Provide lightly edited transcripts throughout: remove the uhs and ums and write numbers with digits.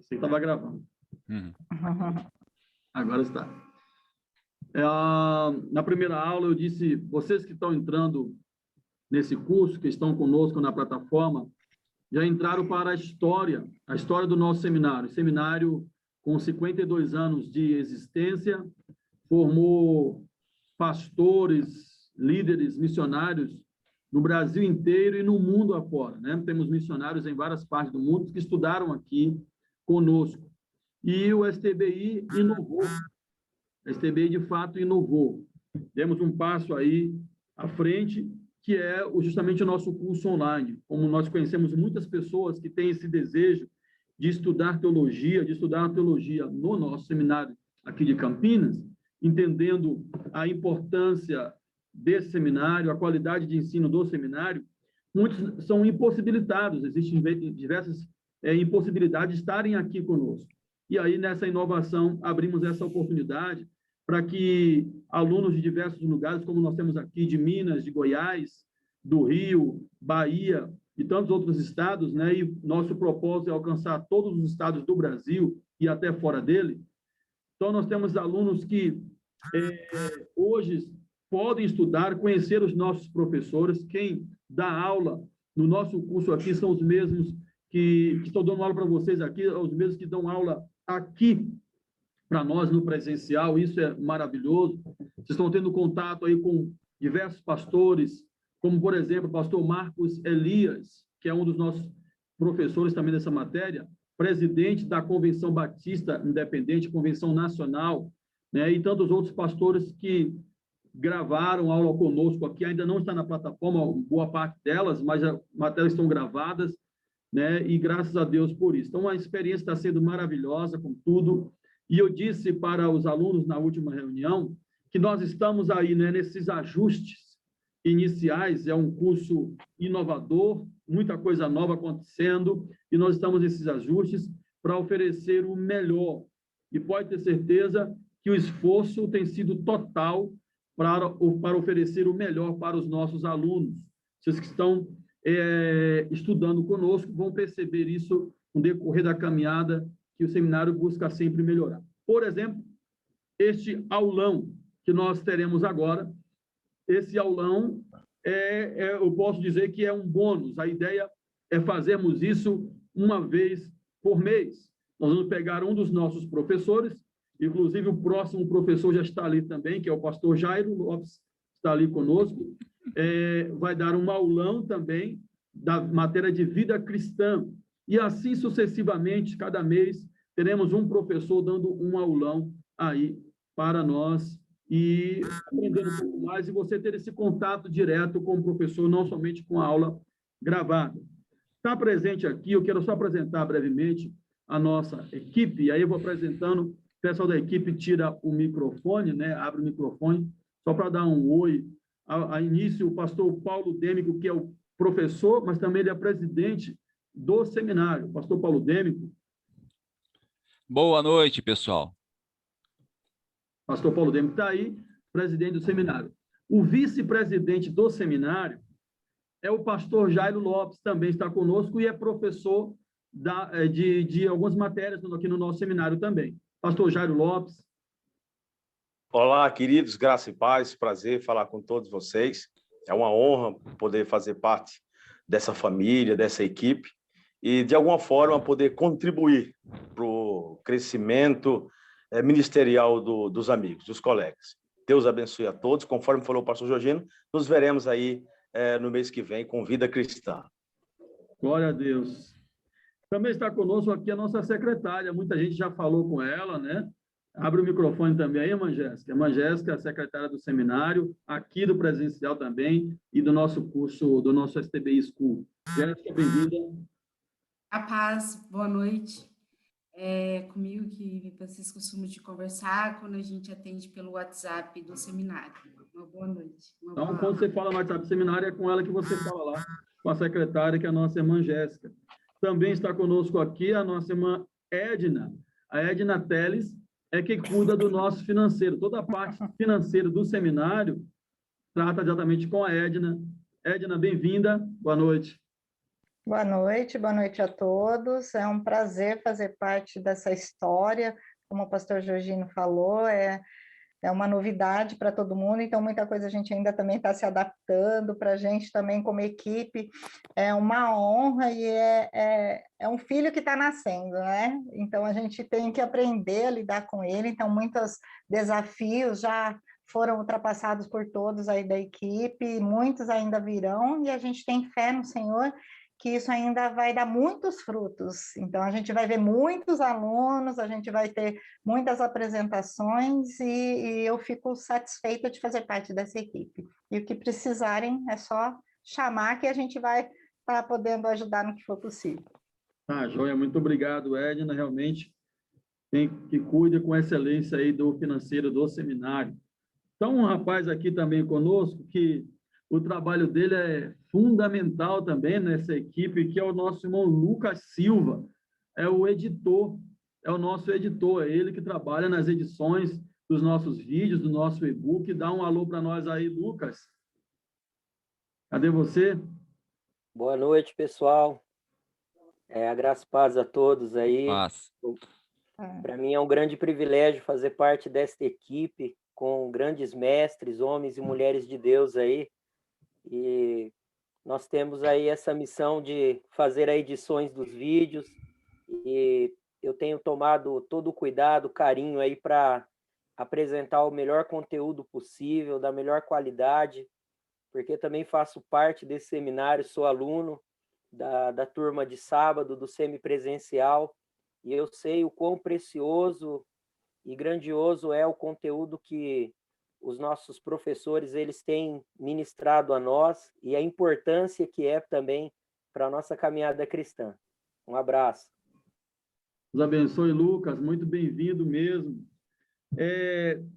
Você estava gravando. Uhum. Agora está. Na primeira aula, eu disse, vocês que estão entrando nesse curso, que estão conosco na plataforma, já entraram para a história do nosso seminário. Seminário com 52 anos de existência, formou pastores, líderes, missionários no Brasil inteiro e no mundo afora, né? Temos missionários em várias partes do mundo que estudaram aqui conosco. E o STBI inovou. A STBI, de fato, inovou. Demos um passo aí à frente, que é justamente o nosso curso online. Como nós conhecemos muitas pessoas que têm esse desejo de estudar teologia, no nosso seminário aqui de Campinas, entendendo a importância desse seminário, a qualidade de ensino do seminário, muitos são impossibilitados, existem diversas impossibilidades de estarem aqui conosco. E aí, nessa inovação, abrimos essa oportunidade para que alunos de diversos lugares, como nós temos aqui, de Minas, de Goiás, do Rio, Bahia e tantos outros estados, né? E nosso propósito é alcançar todos os estados do Brasil e até fora dele. Então, nós temos alunos que hoje podem estudar, conhecer os nossos professores. Quem dá aula no nosso curso aqui são os mesmos que estão dando aula para vocês aqui, os mesmos que dão aula aqui para nós no presencial. Isso é maravilhoso. Vocês estão tendo contato aí com diversos pastores, como, por exemplo, o pastor Marcos Elias, que é um dos nossos professores também dessa matéria, presidente da Convenção Batista Independente, Convenção Nacional, né? E tantos outros pastores que gravaram aula conosco aqui, ainda não está na plataforma, boa parte delas, mas as matérias estão gravadas, né? E graças a Deus por isso. Então, a experiência está sendo maravilhosa com tudo. E eu disse para os alunos na última reunião que nós estamos aí, né, nesses ajustes iniciais. É um curso inovador, muita coisa nova acontecendo, e nós estamos nesses ajustes para oferecer o melhor. E pode ter certeza que o esforço tem sido total para oferecer o melhor para os nossos alunos. Vocês que estão estudando conosco vão perceber isso no decorrer da caminhada, que o seminário busca sempre melhorar. Por exemplo, este aulão que nós teremos agora, esse aulão, eu posso dizer que é um bônus. A ideia é fazermos isso uma vez por mês. Nós vamos pegar um dos nossos professores, inclusive o próximo professor já está ali também, que é o pastor Jairo Lopes, está ali conosco, vai dar um aulão também da matéria de vida cristã. E assim sucessivamente, cada mês, teremos um professor dando um aulão aí para nós e aprender um pouco mais e você ter esse contato direto com o professor, não somente com a aula gravada. Está presente aqui, eu quero só apresentar brevemente a nossa equipe, e aí eu vou apresentando, o pessoal da equipe tira o microfone, né? Abre o microfone, só para dar um oi. A início, o pastor Paulo Dêmico, que é o professor, mas também ele é presidente do seminário. Pastor Paulo Dêmico. Boa noite, pessoal. Pastor Paulo Dêmico está aí, presidente do seminário. O vice-presidente do seminário é o pastor Jairo Lopes, também está conosco e é professor de algumas matérias aqui no nosso seminário também. Pastor Jairo Lopes. Olá, queridos, graça e paz, prazer falar com todos vocês. É uma honra poder fazer parte dessa família, dessa equipe e, de alguma forma, poder contribuir para o crescimento ministerial dos amigos, dos colegas. Deus abençoe a todos. Conforme falou o pastor Jorginho, nos veremos aí no mês que vem com Vida Cristã. Glória a Deus. Também está conosco aqui a nossa secretária. Muita gente já falou com ela, né? Abre o microfone também aí, irmã Jéssica. Irmã Jéssica, a secretária do seminário, aqui do presencial também, e do nosso curso, do nosso STBI School. Jéssica, bem-vinda. A paz, boa noite. É comigo que vocês costumam de conversar quando a gente atende pelo WhatsApp do seminário. Uma boa noite. Então, quando você fala no WhatsApp do seminário, é com ela que você fala lá, com a secretária, que é a nossa irmã Jéssica. Também está conosco aqui a nossa irmã Edna. A Edna Teles é quem cuida do nosso financeiro. Toda a parte financeira do seminário trata diretamente com a Edna. Edna, bem-vinda. Boa noite. Boa noite a todos. É um prazer fazer parte dessa história. Como o pastor Jorginho falou, é uma novidade para todo mundo, então muita coisa a gente ainda também está se adaptando, para a gente também como equipe, é uma honra e é um filho que está nascendo, né? Então a gente tem que aprender a lidar com ele, então muitos desafios já foram ultrapassados por todos aí da equipe, muitos ainda virão, e a gente tem fé no Senhor que isso ainda vai dar muitos frutos. Então, a gente vai ver muitos alunos, a gente vai ter muitas apresentações e eu fico satisfeita de fazer parte dessa equipe. E o que precisarem é só chamar que a gente vai estar podendo ajudar no que for possível. Joia, muito obrigado, Edna. Realmente, tem que cuida com excelência aí do financeiro do seminário. Então, um rapaz aqui também conosco, que o trabalho dele é fundamental também nessa equipe, que é o nosso irmão Lucas Silva, é o editor, é o nosso editor, é ele que trabalha nas edições dos nossos vídeos, do nosso e-book. Dá um alô para nós aí, Lucas. Cadê você? Boa noite, pessoal. A graça e paz a todos aí. Paz. Para mim é um grande privilégio fazer parte desta equipe com grandes mestres, homens e mulheres de Deus aí. E nós temos aí essa missão de fazer as edições dos vídeos e eu tenho tomado todo o cuidado, carinho aí para apresentar o melhor conteúdo possível, da melhor qualidade, porque também faço parte desse seminário, sou aluno da turma de sábado, do semipresencial, e eu sei o quão precioso e grandioso é o conteúdo que os nossos professores eles têm ministrado a nós e a importância que é também para a nossa caminhada cristã. Um abraço. Deus abençoe, Lucas, muito bem-vindo mesmo.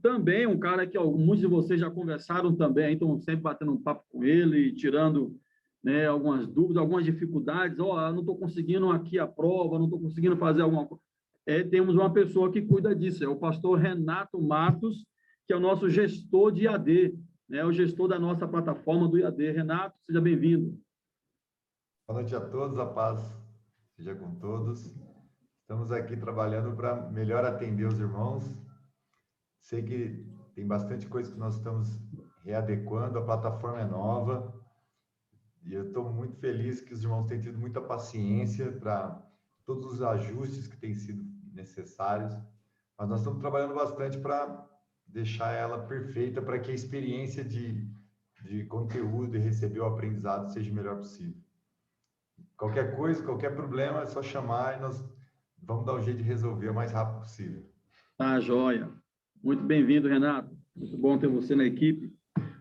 Também um cara que muitos de vocês já conversaram também, estão sempre batendo um papo com ele, tirando, né, algumas dúvidas, algumas dificuldades. Eu não estou conseguindo aqui a prova, não estou conseguindo fazer alguma coisa. Temos uma pessoa que cuida disso, é o pastor Renato Matos, que é o nosso gestor de IAD, né, o gestor da nossa plataforma do IAD. Renato, seja bem-vindo. Boa noite a todos, a paz seja com todos. Estamos aqui trabalhando para melhor atender os irmãos. Sei que tem bastante coisa que nós estamos readequando, a plataforma é nova, e eu estou muito feliz que os irmãos têm tido muita paciência para todos os ajustes que têm sido necessários, mas nós estamos trabalhando bastante para deixar ela perfeita, para que a experiência de conteúdo e receber o aprendizado seja o melhor possível. Qualquer coisa, qualquer problema, é só chamar e nós vamos dar um jeito de resolver o mais rápido possível. Joia. Muito bem-vindo, Renato. Muito bom ter você na equipe.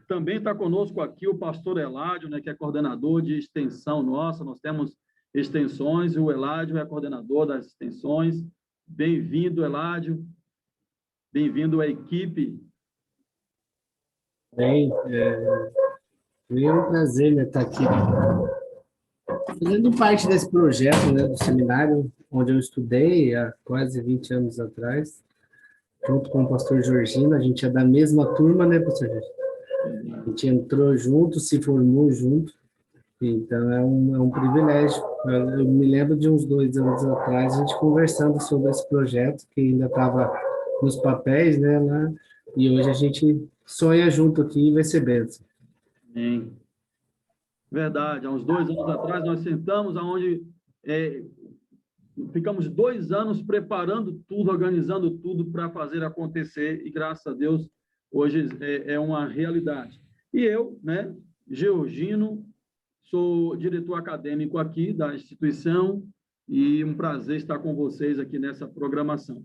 Também está conosco aqui o pastor Eládio, né, que é coordenador de extensão nossa. Nós temos extensões e o Eládio é coordenador das extensões. Bem-vindo, Eládio. Bem-vindo à equipe. Bem, é um prazer, né, estar aqui fazendo parte desse projeto, né, do seminário onde eu estudei há quase 20 anos atrás, junto com o pastor Jorginho. A gente é da mesma turma, né, pastor Jorginho? A gente entrou junto, se formou junto, então é um privilégio. Eu me lembro de uns 2 anos atrás, a gente conversando sobre esse projeto, que ainda estava nos papéis, né, lá, e hoje a gente sonha junto aqui e vai ser bênção. Sim. Verdade, há uns 2 anos atrás nós sentamos aonde ficamos 2 anos preparando tudo, organizando tudo para fazer acontecer, e graças a Deus hoje é uma realidade. E eu, né, Georgino, sou diretor acadêmico aqui da instituição e um prazer estar com vocês aqui nessa programação.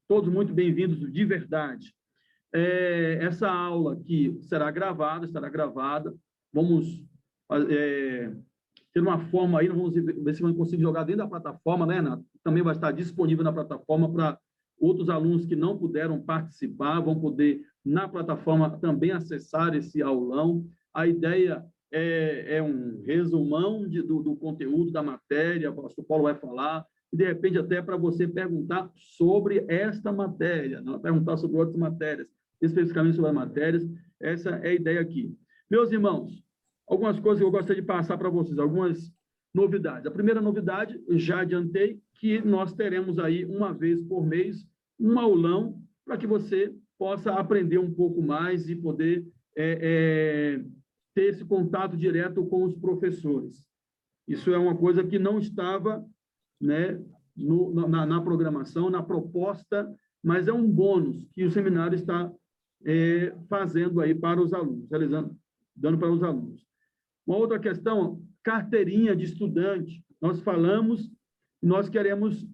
Todos muito bem-vindos de verdade. Essa aula aqui estará gravada. Vamos ter uma forma aí, vamos ver se vamos conseguir jogar dentro da plataforma, né, Renato? Também vai estar disponível na plataforma para outros alunos que não puderam participar, vão poder, na plataforma, também acessar esse aulão. A ideia é um resumão do conteúdo da matéria, o pastor Paulo vai falar, e, de repente, até para você perguntar sobre esta matéria, não perguntar sobre outras matérias, especificamente sobre as matérias. Essa é a ideia aqui. Meus irmãos, algumas coisas que eu gostaria de passar para vocês, algumas novidades. A primeira novidade, eu já adiantei, que nós teremos aí, uma vez por mês, um aulão para que você possa aprender um pouco mais e poder ter esse contato direto com os professores. Isso é uma coisa que não estava, né, na programação, na proposta, mas é um bônus que o seminário está fazendo aí para os alunos, realizando, dando para os alunos. Uma outra questão, carteirinha de estudante. Nós falamos, nós queremos,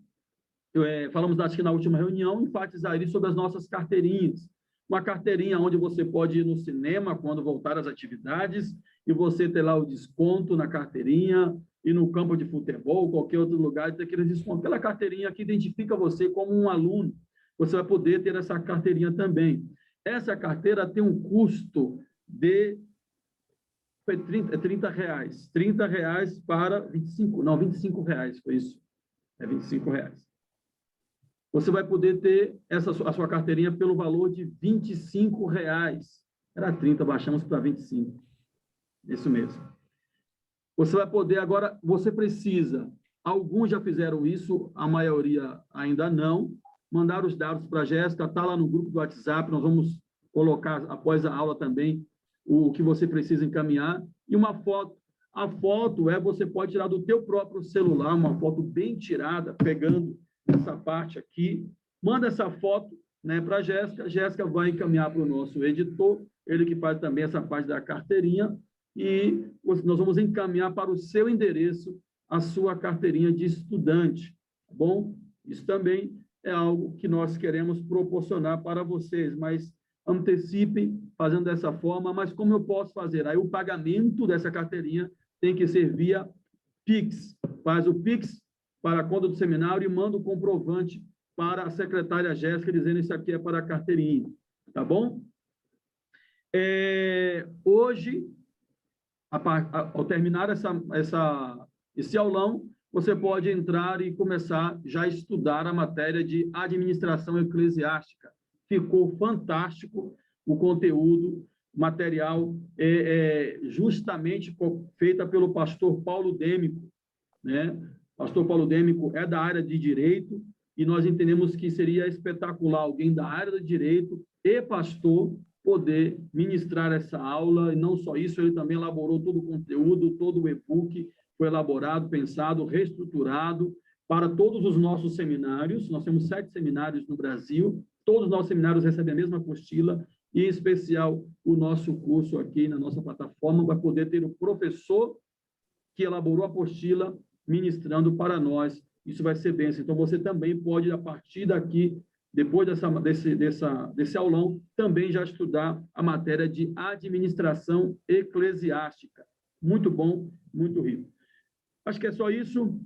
falamos acho que na última reunião, enfatizar isso sobre as nossas carteirinhas. Uma carteirinha onde você pode ir no cinema quando voltar às atividades e você ter lá o desconto na carteirinha, e no campo de futebol, qualquer outro lugar, ter aquele desconto. Aquela carteirinha que identifica você como um aluno, você vai poder ter essa carteirinha também. Essa carteira tem um custo de R$30. R$30 para 25, não, R$25, foi isso. É R$25. Você vai poder ter a sua carteirinha pelo valor de R$25. Era 30, baixamos para 25. Isso mesmo. Você vai poder agora, você precisa, alguns já fizeram isso, a maioria ainda não, mandar os dados para a Jéssica, está lá no grupo do WhatsApp, nós vamos colocar após a aula também o que você precisa encaminhar, e uma foto. A foto você pode tirar do teu próprio celular, uma foto bem tirada, pegando essa parte aqui, manda essa foto, né, para a Jéssica vai encaminhar para o nosso editor, ele que faz também essa parte da carteirinha, e nós vamos encaminhar para o seu endereço a sua carteirinha de estudante, tá bom? Isso também é algo que nós queremos proporcionar para vocês, mas antecipem fazendo dessa forma, mas como eu posso fazer? Aí o pagamento dessa carteirinha tem que ser via Pix. Faz o Pix para a conta do seminário e manda o comprovante para a secretária Jéssica, dizendo isso aqui é para a carteirinha, tá bom? Hoje, ao terminar esse aulão, você pode entrar e começar já a estudar a matéria de administração eclesiástica. Ficou fantástico o conteúdo, material justamente feita pelo pastor Paulo Dêmico, né? Pastor Paulo Dêmico é da área de direito e nós entendemos que seria espetacular alguém da área de direito e pastor poder ministrar essa aula, e não só isso, ele também elaborou todo o conteúdo, todo o e-book, foi elaborado, pensado, reestruturado para todos os nossos seminários. Nós temos 7 seminários no Brasil, todos os nossos seminários recebem a mesma apostila, e em especial o nosso curso aqui na nossa plataforma vai poder ter o professor que elaborou a apostila ministrando para nós. Isso vai ser bênção. Então, você também pode, a partir daqui, depois desse aulão, também já estudar a matéria de administração eclesiástica. Muito bom, muito rico. Acho que é só isso,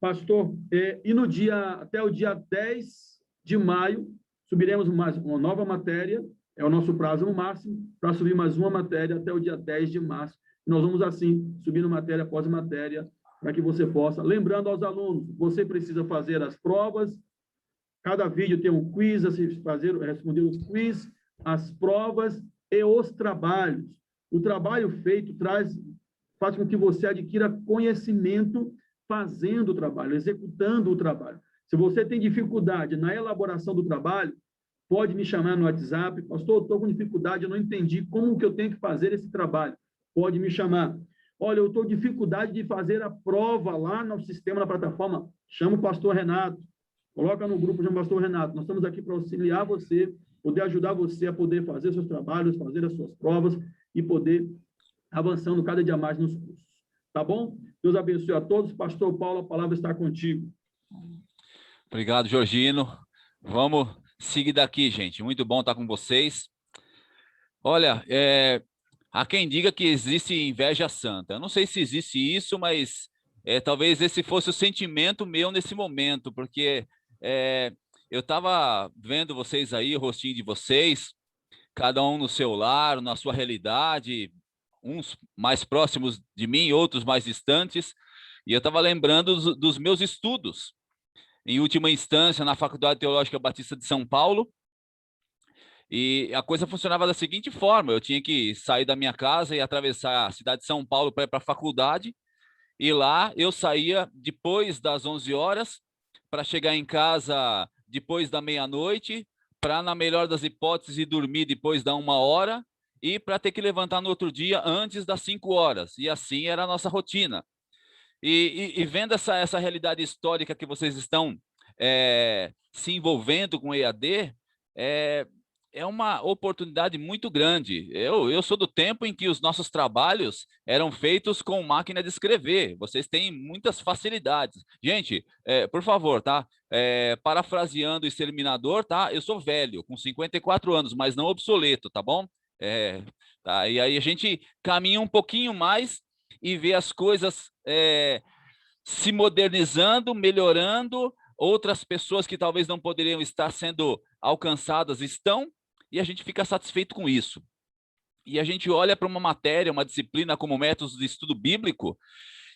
pastor. E até o dia 10 de maio, subiremos mais uma nova matéria, é o nosso prazo no máximo, para subir mais uma matéria até o dia 10 de março. Nós vamos, assim, subindo matéria após matéria, para que você possa... Lembrando aos alunos, você precisa fazer as provas. Cada vídeo tem um quiz a se responder os quiz, as provas e os trabalhos. O trabalho feito faz com que você adquira conhecimento fazendo o trabalho, executando o trabalho. Se você tem dificuldade na elaboração do trabalho, pode me chamar no WhatsApp. Pastor, eu estou com dificuldade, eu não entendi como que eu tenho que fazer esse trabalho. Pode me chamar. Olha, eu estou com dificuldade de fazer a prova lá no sistema, na plataforma. Chama o pastor Renato. Coloca no grupo, chama o pastor Renato. Nós estamos aqui para auxiliar você, poder ajudar você a poder fazer seus trabalhos, fazer as suas provas e poder avançando cada dia mais nos cursos. Tá bom? Deus abençoe a todos. Pastor Paulo, a palavra está contigo. Obrigado, Georgino. Vamos seguir daqui, gente. Muito bom estar com vocês. Olha, há quem diga que existe inveja santa. Eu não sei se existe isso, mas talvez esse fosse o sentimento meu nesse momento, porque eu estava vendo vocês aí, o rostinho de vocês, cada um no seu lar, na sua realidade, uns mais próximos de mim, outros mais distantes, e eu estava lembrando dos meus estudos, em última instância, na Faculdade Teológica Batista de São Paulo, e a coisa funcionava da seguinte forma: eu tinha que sair da minha casa e atravessar a cidade de São Paulo para ir para a faculdade, E lá eu saía depois das 11 horas para chegar em casa depois da meia-noite, para, na melhor das hipóteses, ir dormir depois da 1 hora e para ter que levantar no outro dia antes das 5 horas. E assim era a nossa rotina. E vendo essa realidade histórica que vocês estão se envolvendo com o EAD, é uma oportunidade muito grande. Eu sou do tempo em que os nossos trabalhos eram feitos com máquina de escrever. Vocês têm muitas facilidades. Gente, por favor, tá? Parafraseando o Exterminador, tá? Eu sou velho, com 54 anos, mas não obsoleto, tá bom? Tá? E aí a gente caminha um pouquinho mais e vê as coisas se modernizando, melhorando. Outras pessoas que talvez não poderiam estar sendo alcançadas estão, e a gente fica satisfeito com isso. E a gente olha para uma matéria, uma disciplina como métodos de estudo bíblico,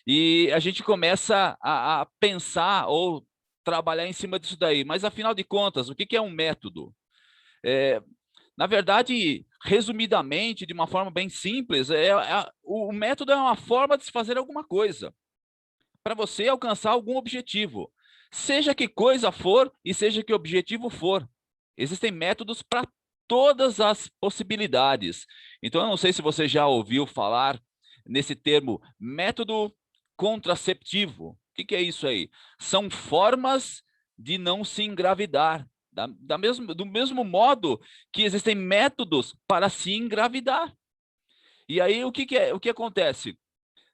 e a gente começa a pensar ou trabalhar em cima disso daí. Mas, afinal de contas, o que é um método? Na verdade, resumidamente, de uma forma bem simples, o método é uma forma de se fazer alguma coisa, para você alcançar algum objetivo. Seja que coisa for e seja que objetivo for. Existem métodos para todas as possibilidades. Então, eu não sei se você já ouviu falar nesse termo método contraceptivo. O que é isso aí? São formas de não se engravidar. Do mesmo modo que existem métodos para se engravidar. E aí, o que acontece?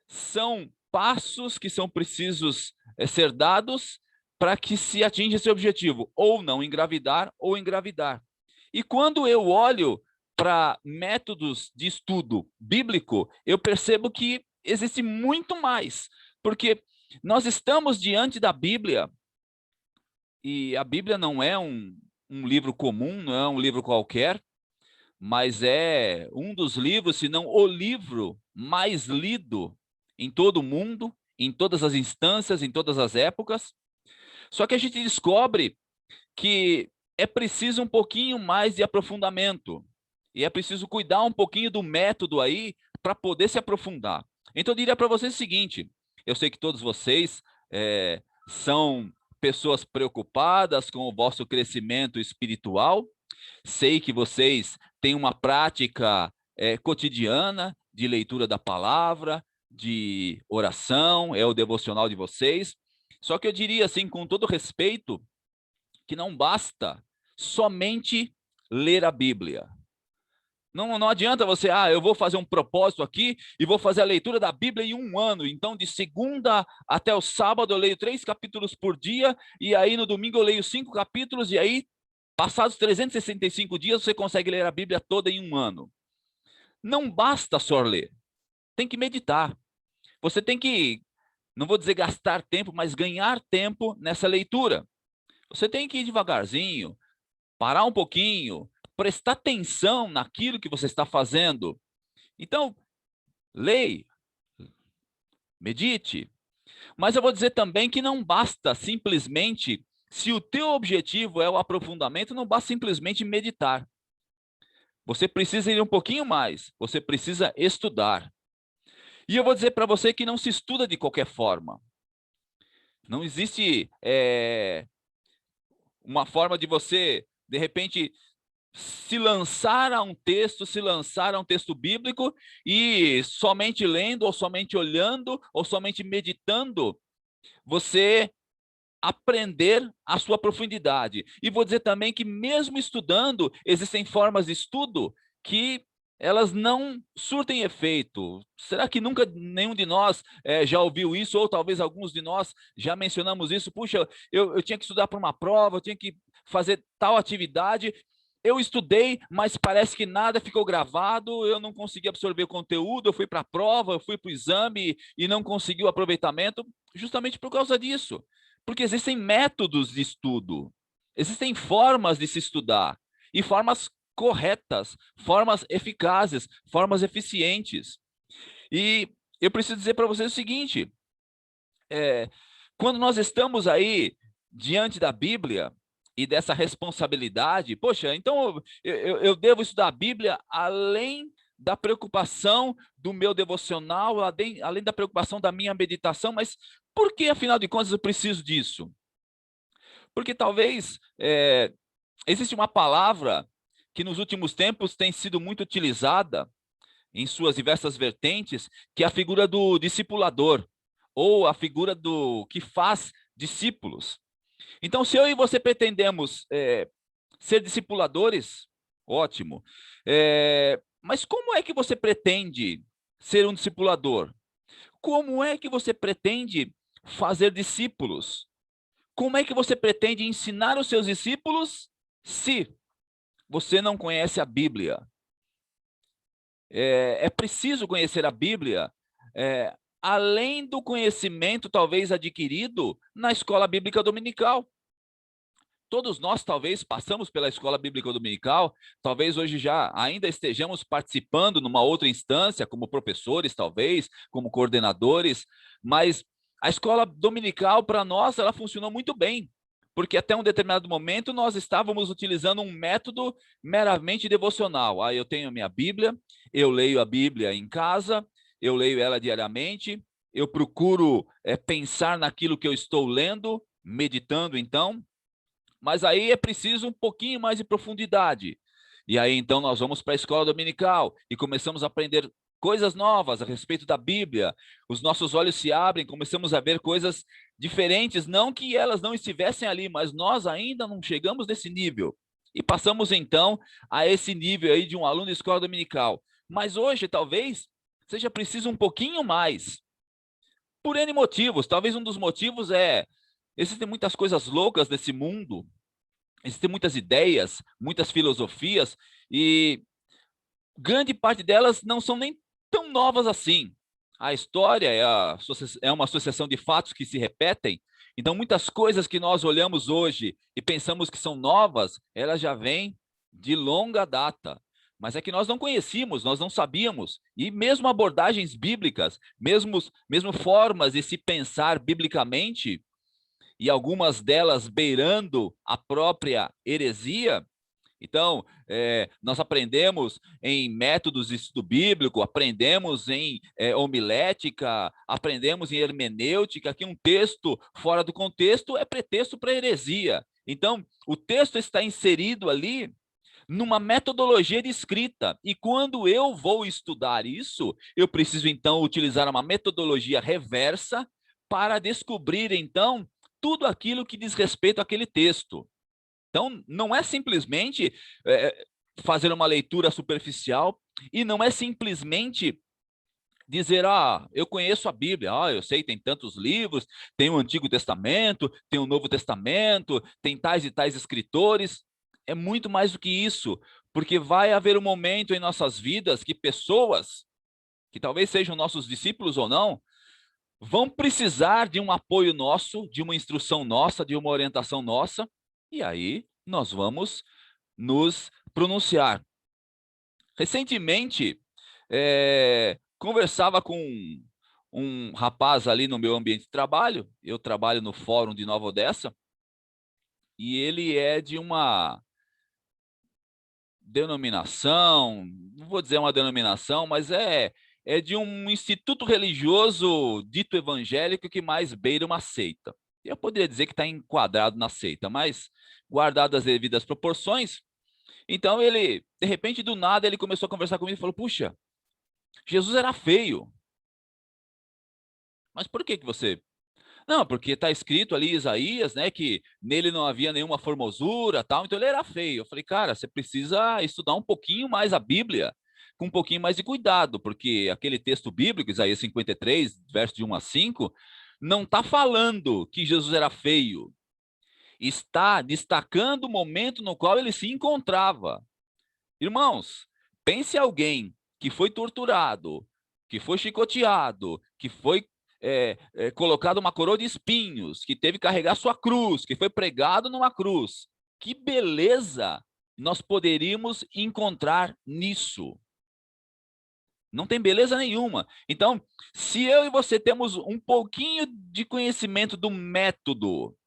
São passos que são precisos ser dados para que se atinja esse objetivo, ou não engravidar, ou engravidar. E quando eu olho para métodos de estudo bíblico, eu percebo que existe muito mais, porque nós estamos diante da Bíblia, e a Bíblia não é um livro comum, não é um livro qualquer, mas é um dos livros, se não o livro mais lido em todo o mundo, em todas as instâncias, em todas as épocas. Só que a gente descobre que é preciso um pouquinho mais de aprofundamento, e é preciso cuidar um pouquinho do método aí para poder se aprofundar. Então, eu diria para vocês o seguinte: eu sei que todos vocês são pessoas preocupadas com o vosso crescimento espiritual, sei que vocês têm uma prática cotidiana de leitura da palavra, de oração, é o devocional de vocês. Só que eu diria assim, com todo respeito, que não basta somente ler a Bíblia. Não adianta você, eu vou fazer um propósito aqui e vou fazer a leitura da Bíblia em 1 ano. Então, de segunda até o sábado, eu leio 3 capítulos por dia, e aí no domingo eu leio 5 capítulos, e aí, passados 365 dias, você consegue ler a Bíblia toda em 1 ano. Não basta só ler, tem que meditar. Você tem que, não vou dizer gastar tempo, mas ganhar tempo nessa leitura. Você tem que ir devagarzinho, parar um pouquinho, prestar atenção naquilo que você está fazendo. Então, leia, medite. Mas eu vou dizer também que não basta simplesmente, se o teu objetivo é o aprofundamento, não basta simplesmente meditar. Você precisa ir um pouquinho mais, você precisa estudar. E eu vou dizer para você que não se estuda de qualquer forma. Não existe uma forma de você, de repente, se lançar a um texto bíblico e somente lendo, ou somente olhando, ou somente meditando, você aprender a sua profundidade. E vou dizer também que mesmo estudando, existem formas de estudo que elas não surtem efeito. Será que nunca nenhum de nós já ouviu isso, ou talvez alguns de nós já mencionamos isso? Puxa, eu tinha que estudar para uma prova, eu tinha que fazer tal atividade, eu estudei, mas parece que nada ficou gravado, eu não consegui absorver o conteúdo, eu fui para a prova, eu fui para o exame e não consegui o aproveitamento, justamente por causa disso. Porque existem métodos de estudo, existem formas de se estudar, e formas corretas, formas eficazes, formas eficientes. E eu preciso dizer para vocês o seguinte, quando nós estamos aí diante da Bíblia e dessa responsabilidade, poxa, então eu devo estudar a Bíblia além da preocupação do meu devocional, além da preocupação da minha meditação, mas por que, afinal de contas, eu preciso disso? Porque talvez existe uma palavra que nos últimos tempos tem sido muito utilizada em suas diversas vertentes, que é a figura do discipulador, ou a figura do que faz discípulos. Então, se eu e você pretendemos ser discipuladores, ótimo. Mas como é que você pretende ser um discipulador? Como é que você pretende fazer discípulos? Como é que você pretende ensinar os seus discípulos se você não conhece a Bíblia? É preciso conhecer a Bíblia, além do conhecimento talvez adquirido na escola bíblica dominical. Todos nós talvez passamos pela escola bíblica dominical, talvez hoje já ainda estejamos participando numa outra instância, como professores talvez, como coordenadores, mas a escola dominical para nós ela funcionou muito bem, porque até um determinado momento nós estávamos utilizando um método meramente devocional. Eu tenho a minha Bíblia, eu leio a Bíblia em casa, eu leio ela diariamente, eu procuro pensar naquilo que eu estou lendo, meditando então, mas aí é preciso um pouquinho mais de profundidade. E aí, então, nós vamos para a escola dominical e começamos a aprender coisas novas a respeito da Bíblia. Os nossos olhos se abrem, começamos a ver coisas diferentes, não que elas não estivessem ali, mas nós ainda não chegamos nesse nível. E passamos, então, a esse nível aí de um aluno de escola dominical. Mas hoje, talvez, seja preciso um pouquinho mais. Por N motivos. Talvez um dos motivos existem muitas coisas loucas nesse mundo, existem muitas ideias, muitas filosofias, e grande parte delas não são nem tão novas assim. A história é uma associação de fatos que se repetem, então muitas coisas que nós olhamos hoje e pensamos que são novas, elas já vêm de longa data. Mas é que nós não conhecíamos, nós não sabíamos. E mesmo abordagens bíblicas, mesmo formas de se pensar biblicamente, e algumas delas beirando a própria heresia. Então, nós aprendemos em métodos de estudo bíblico, aprendemos em homilética, aprendemos em hermenêutica, que um texto fora do contexto é pretexto para heresia. Então, o texto está inserido ali numa metodologia de escrita. E quando eu vou estudar isso, eu preciso, então, utilizar uma metodologia reversa para descobrir, então, tudo aquilo que diz respeito àquele texto. Então, não é simplesmente fazer uma leitura superficial e não é simplesmente dizer, eu conheço a Bíblia, eu sei, tem tantos livros, tem o Antigo Testamento, tem o Novo Testamento, tem tais e tais escritores. É muito mais do que isso, porque vai haver um momento em nossas vidas que pessoas, que talvez sejam nossos discípulos ou não, vão precisar de um apoio nosso, de uma instrução nossa, de uma orientação nossa, e aí nós vamos nos pronunciar. Recentemente, conversava com um rapaz ali no meu ambiente de trabalho, eu trabalho no Fórum de Nova Odessa, e ele é de uma denominação, não vou dizer uma denominação, mas é de um instituto religioso dito evangélico que mais beira uma seita. Eu poderia dizer que está enquadrado na seita, mas guardado as devidas proporções. Então ele, de repente, do nada, ele começou a conversar comigo e falou, puxa, Jesus era feio. Mas por que você... Não, porque está escrito ali em Isaías, né, que nele não havia nenhuma formosura, tal, então ele era feio. Eu falei, cara, você precisa estudar um pouquinho mais a Bíblia, com um pouquinho mais de cuidado, porque aquele texto bíblico, Isaías 53, verso de 1 a 5, não está falando que Jesus era feio. Está destacando o momento no qual ele se encontrava. Irmãos, pense em alguém que foi torturado, que foi chicoteado, que foi colocado uma coroa de espinhos, que teve que carregar sua cruz, que foi pregado numa cruz. Que beleza nós poderíamos encontrar nisso. Não tem beleza nenhuma. Então, se eu e você temos um pouquinho de conhecimento do método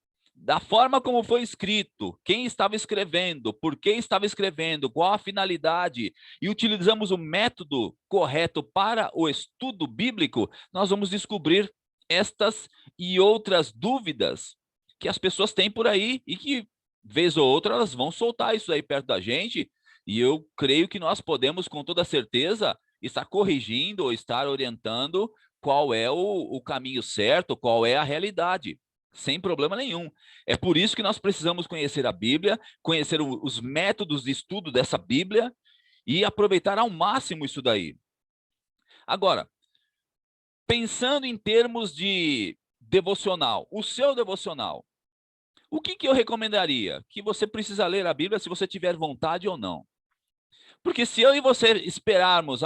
da forma como foi escrito, quem estava escrevendo, por que estava escrevendo, qual a finalidade, e utilizamos o método correto para o estudo bíblico, nós vamos descobrir estas e outras dúvidas que as pessoas têm por aí e que, vez ou outra, elas vão soltar isso aí perto da gente, e eu creio que nós podemos, com toda certeza, estar corrigindo ou estar orientando qual é o caminho certo, qual é a realidade, sem problema nenhum. É por isso que nós precisamos conhecer a Bíblia, conhecer os métodos de estudo dessa Bíblia e aproveitar ao máximo isso daí. Agora, pensando em termos de devocional, o seu devocional, o que eu recomendaria? Que você precisa ler a Bíblia se você tiver vontade ou não. Porque se eu e você esperarmos,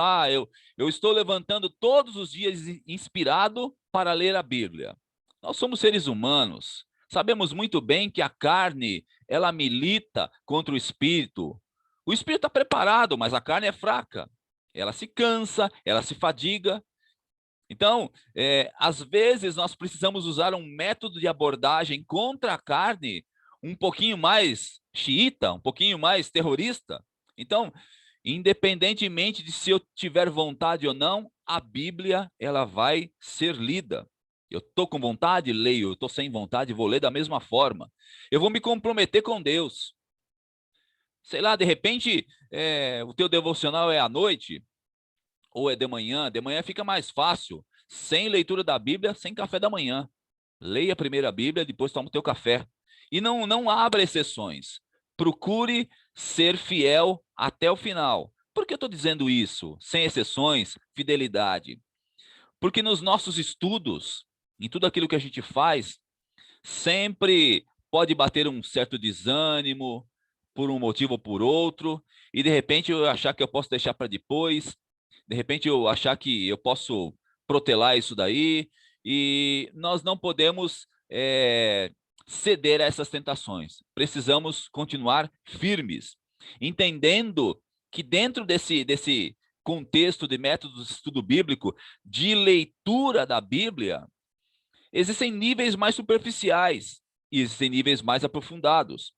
eu estou levantando todos os dias inspirado para ler a Bíblia. Nós somos seres humanos, sabemos muito bem que a carne, ela milita contra o espírito. O espírito está preparado, mas a carne é fraca. Ela se cansa, ela se fadiga. Então, às vezes nós precisamos usar um método de abordagem contra a carne um pouquinho mais xiita, um pouquinho mais terrorista. Então, independentemente de se eu tiver vontade ou não, a Bíblia ela vai ser lida. Eu estou com vontade, leio. Eu estou sem vontade, vou ler da mesma forma. Eu vou me comprometer com Deus. Sei lá, de repente, o teu devocional é à noite, ou é de manhã fica mais fácil, sem leitura da Bíblia, sem café da manhã. Leia a primeira Bíblia, depois toma o teu café. E não abra exceções. Procure ser fiel até o final. Por que eu estou dizendo isso? Sem exceções, fidelidade. Porque nos nossos estudos, em tudo aquilo que a gente faz, sempre pode bater um certo desânimo, por um motivo ou por outro, e de repente eu achar que eu posso deixar para depois, de repente eu achar que eu posso protelar isso daí, e nós não podemos ceder a essas tentações. Precisamos continuar firmes, entendendo que dentro desse contexto de métodos de estudo bíblico, de leitura da Bíblia, existem níveis mais superficiais e existem níveis mais aprofundados.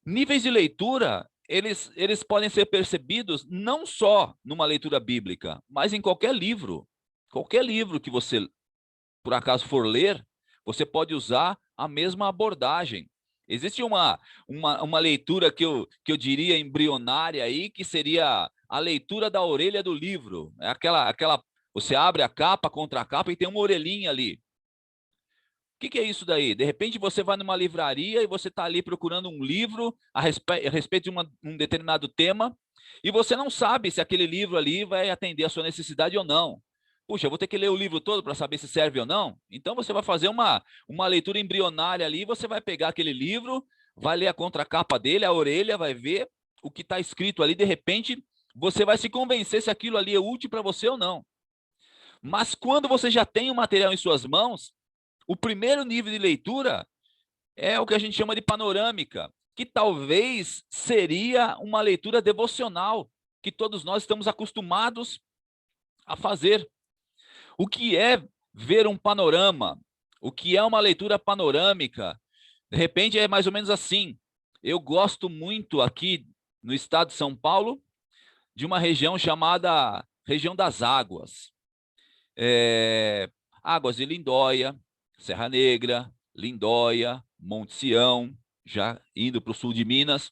Níveis de leitura, eles podem ser percebidos não só numa leitura bíblica, mas em qualquer livro. Qualquer livro que você, por acaso, for ler, você pode usar a mesma abordagem. Existe uma leitura que eu diria embrionária aí, que seria a leitura da orelha do livro. É aquela você abre a capa contra a capa e tem uma orelhinha ali. O que é isso daí? De repente você vai numa livraria e você está ali procurando um livro a respeito de um determinado tema e você não sabe se aquele livro ali vai atender a sua necessidade ou não. Puxa, eu vou ter que ler o livro todo para saber se serve ou não? Então você vai fazer uma leitura embrionária ali, você vai pegar aquele livro, vai ler a contracapa dele, a orelha, vai ver o que está escrito ali, de repente você vai se convencer se aquilo ali é útil para você ou não. Mas quando você já tem o material em suas mãos, o primeiro nível de leitura é o que a gente chama de panorâmica, que talvez seria uma leitura devocional, que todos nós estamos acostumados a fazer. O que é ver um panorama? O que é uma leitura panorâmica? De repente é mais ou menos assim. Eu gosto muito aqui no estado de São Paulo de uma região chamada região das águas. Águas de Lindóia, Serra Negra, Lindóia, Monte Sião, já indo para o sul de Minas.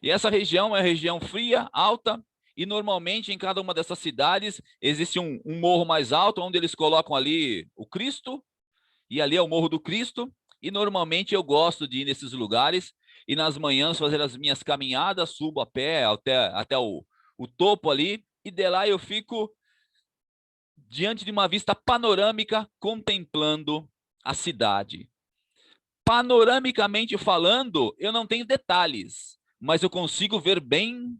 E essa região é uma região fria, alta, e normalmente em cada uma dessas cidades existe um morro mais alto, onde eles colocam ali o Cristo, e ali é o Morro do Cristo, e normalmente eu gosto de ir nesses lugares, e nas manhãs fazer as minhas caminhadas, subo a pé até o topo ali, e de lá eu fico diante de uma vista panorâmica, contemplando a cidade. Panoramicamente falando, eu não tenho detalhes, mas eu consigo ver bem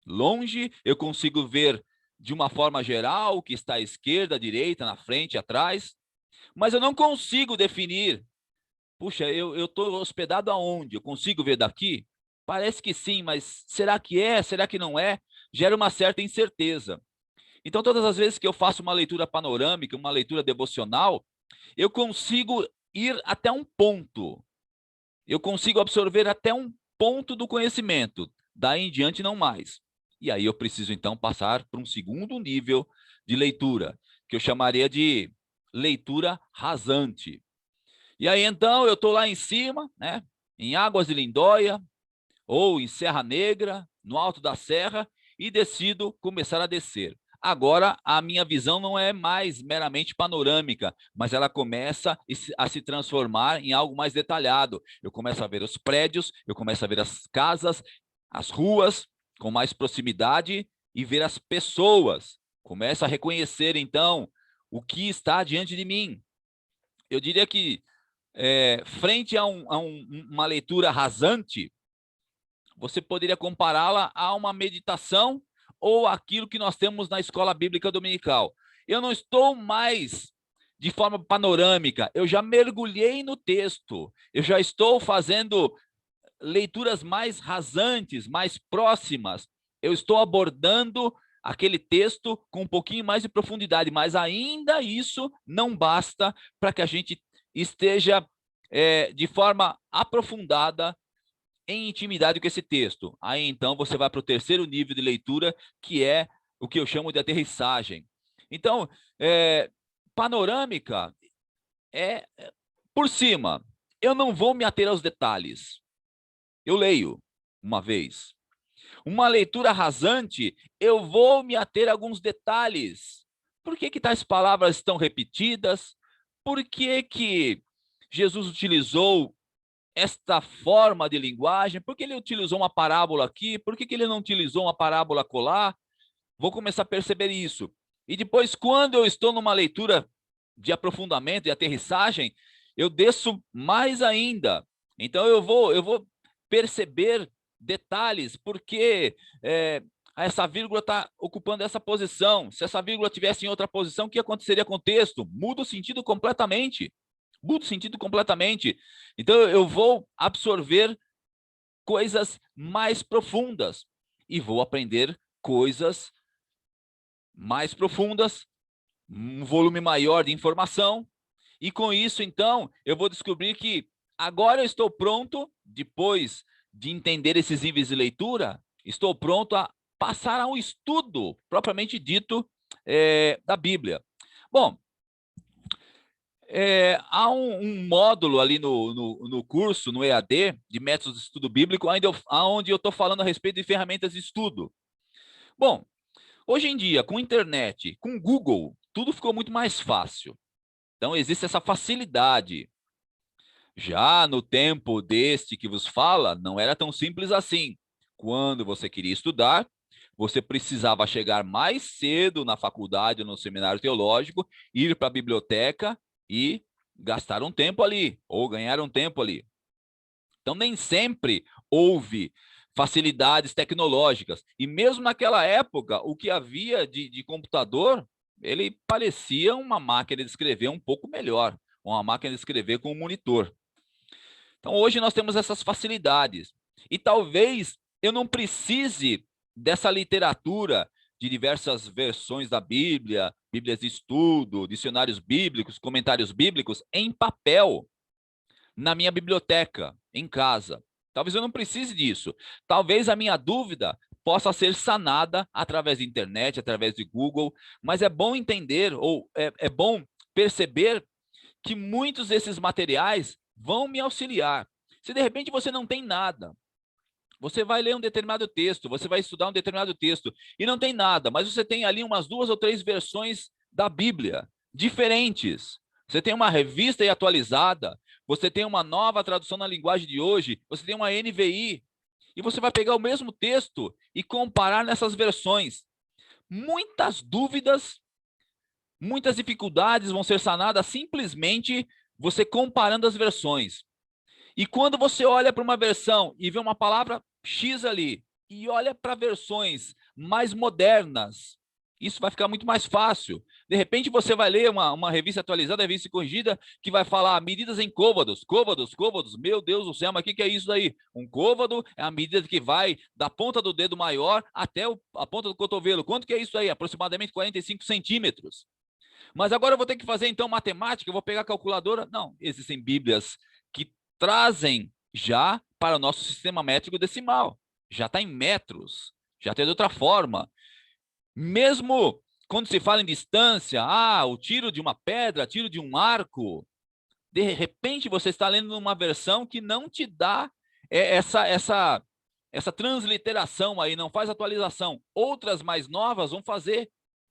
longe, eu consigo ver de uma forma geral o que está à esquerda, à direita, na frente, atrás, mas eu não consigo definir. Puxa, eu estou hospedado aonde? Eu consigo ver daqui? Parece que sim, mas será que é? Será que não é? Gera uma certa incerteza. Então, todas as vezes que eu faço uma leitura panorâmica, uma leitura devocional, eu consigo ir até um ponto. Eu consigo absorver até um ponto do conhecimento. Daí em diante, não mais. E aí eu preciso, então, passar para um segundo nível de leitura, que eu chamaria de leitura rasante. E aí, então, eu estou lá em cima, né, em Águas de Lindóia, ou em Serra Negra, no alto da serra, e decido começar a descer. Agora, a minha visão não é mais meramente panorâmica, mas ela começa a se transformar em algo mais detalhado. Eu começo a ver os prédios, eu começo a ver as casas, as ruas, com mais proximidade, e ver as pessoas. Começo a reconhecer, então, o que está diante de mim. Eu diria que, frente a uma leitura rasante, você poderia compará-la a uma meditação ou aquilo que nós temos na escola bíblica dominical. Eu não estou mais de forma panorâmica, eu já mergulhei no texto, eu já estou fazendo leituras mais rasantes, mais próximas, eu estou abordando aquele texto com um pouquinho mais de profundidade, mas ainda isso não basta para que a gente esteja de forma aprofundada em intimidade com esse texto. Aí, então, você vai para o terceiro nível de leitura, que é o que eu chamo de aterrissagem. Então, panorâmica é por cima. Eu não vou me ater aos detalhes. Eu leio uma vez. Uma leitura rasante, eu vou me ater a alguns detalhes. Por que tais palavras estão repetidas? Por que Jesus utilizou esta forma de linguagem? Por que ele utilizou uma parábola aqui? Por que ele não utilizou uma parábola acolá? Vou começar a perceber isso. E depois, quando eu estou numa leitura de aprofundamento e aterrissagem, eu desço mais ainda. Então, eu vou perceber detalhes, porque essa vírgula está ocupando essa posição. Se essa vírgula tivesse em outra posição, o que aconteceria com o texto? Muda o sentido completamente. Muda o sentido completamente. Então, eu vou absorver coisas mais profundas e vou aprender coisas mais profundas, um volume maior de informação. E com isso, então, eu vou descobrir que agora eu estou pronto, depois de entender esses níveis de leitura, estou pronto a passar a um estudo, propriamente dito, da Bíblia. Bom, há um módulo ali no curso, no EAD, de métodos de estudo bíblico, onde eu estou falando a respeito de ferramentas de estudo. Bom, hoje em dia, com internet, com Google, tudo ficou muito mais fácil. Então, existe essa facilidade. Já no tempo deste que vos fala, não era tão simples assim. Quando você queria estudar, você precisava chegar mais cedo na faculdade ou no seminário teológico, ir para a biblioteca e gastar um tempo ali, ou ganhar um tempo ali. Então, nem sempre houve facilidades tecnológicas. E mesmo naquela época, o que havia de computador, ele parecia uma máquina de escrever um pouco melhor, uma máquina de escrever com um monitor. Então, hoje nós temos essas facilidades. E talvez eu não precise dessa literatura de diversas versões da Bíblia, Bíblias de estudo, dicionários bíblicos, comentários bíblicos, em papel, na minha biblioteca, em casa. Talvez eu não precise disso. Talvez a minha dúvida possa ser sanada através da internet, através de Google, mas é bom entender, ou é bom perceber que muitos desses materiais vão me auxiliar. Se de repente você não tem nada, você vai ler um determinado texto, você vai estudar um determinado texto e não tem nada, mas você tem ali umas 2 ou 3 versões da Bíblia diferentes. Você tem uma revista e atualizada, você tem uma nova tradução na linguagem de hoje, você tem uma NVI, e você vai pegar o mesmo texto e comparar nessas versões. Muitas dúvidas, muitas dificuldades vão ser sanadas simplesmente você comparando as versões. E quando você olha para uma versão e vê uma palavra X ali, e olha para versões mais modernas, isso vai ficar muito mais fácil. De repente você vai ler uma revista atualizada, revista corrigida, que vai falar medidas em côvados, côvados, meu Deus do céu, mas o que é isso daí? Um côvado é a medida que vai da ponta do dedo maior até a ponta do cotovelo. Quanto que é isso aí? Aproximadamente 45 centímetros. Mas agora eu vou ter que fazer, então, matemática, eu vou pegar a calculadora. Não, existem Bíblias que trazem já para o nosso sistema métrico decimal. Já está em metros, já está de outra forma. Mesmo quando se fala em distância, o tiro de uma pedra, tiro de um arco, de repente você está lendo uma versão que não te dá essa transliteração aí, não faz atualização. Outras mais novas vão fazer.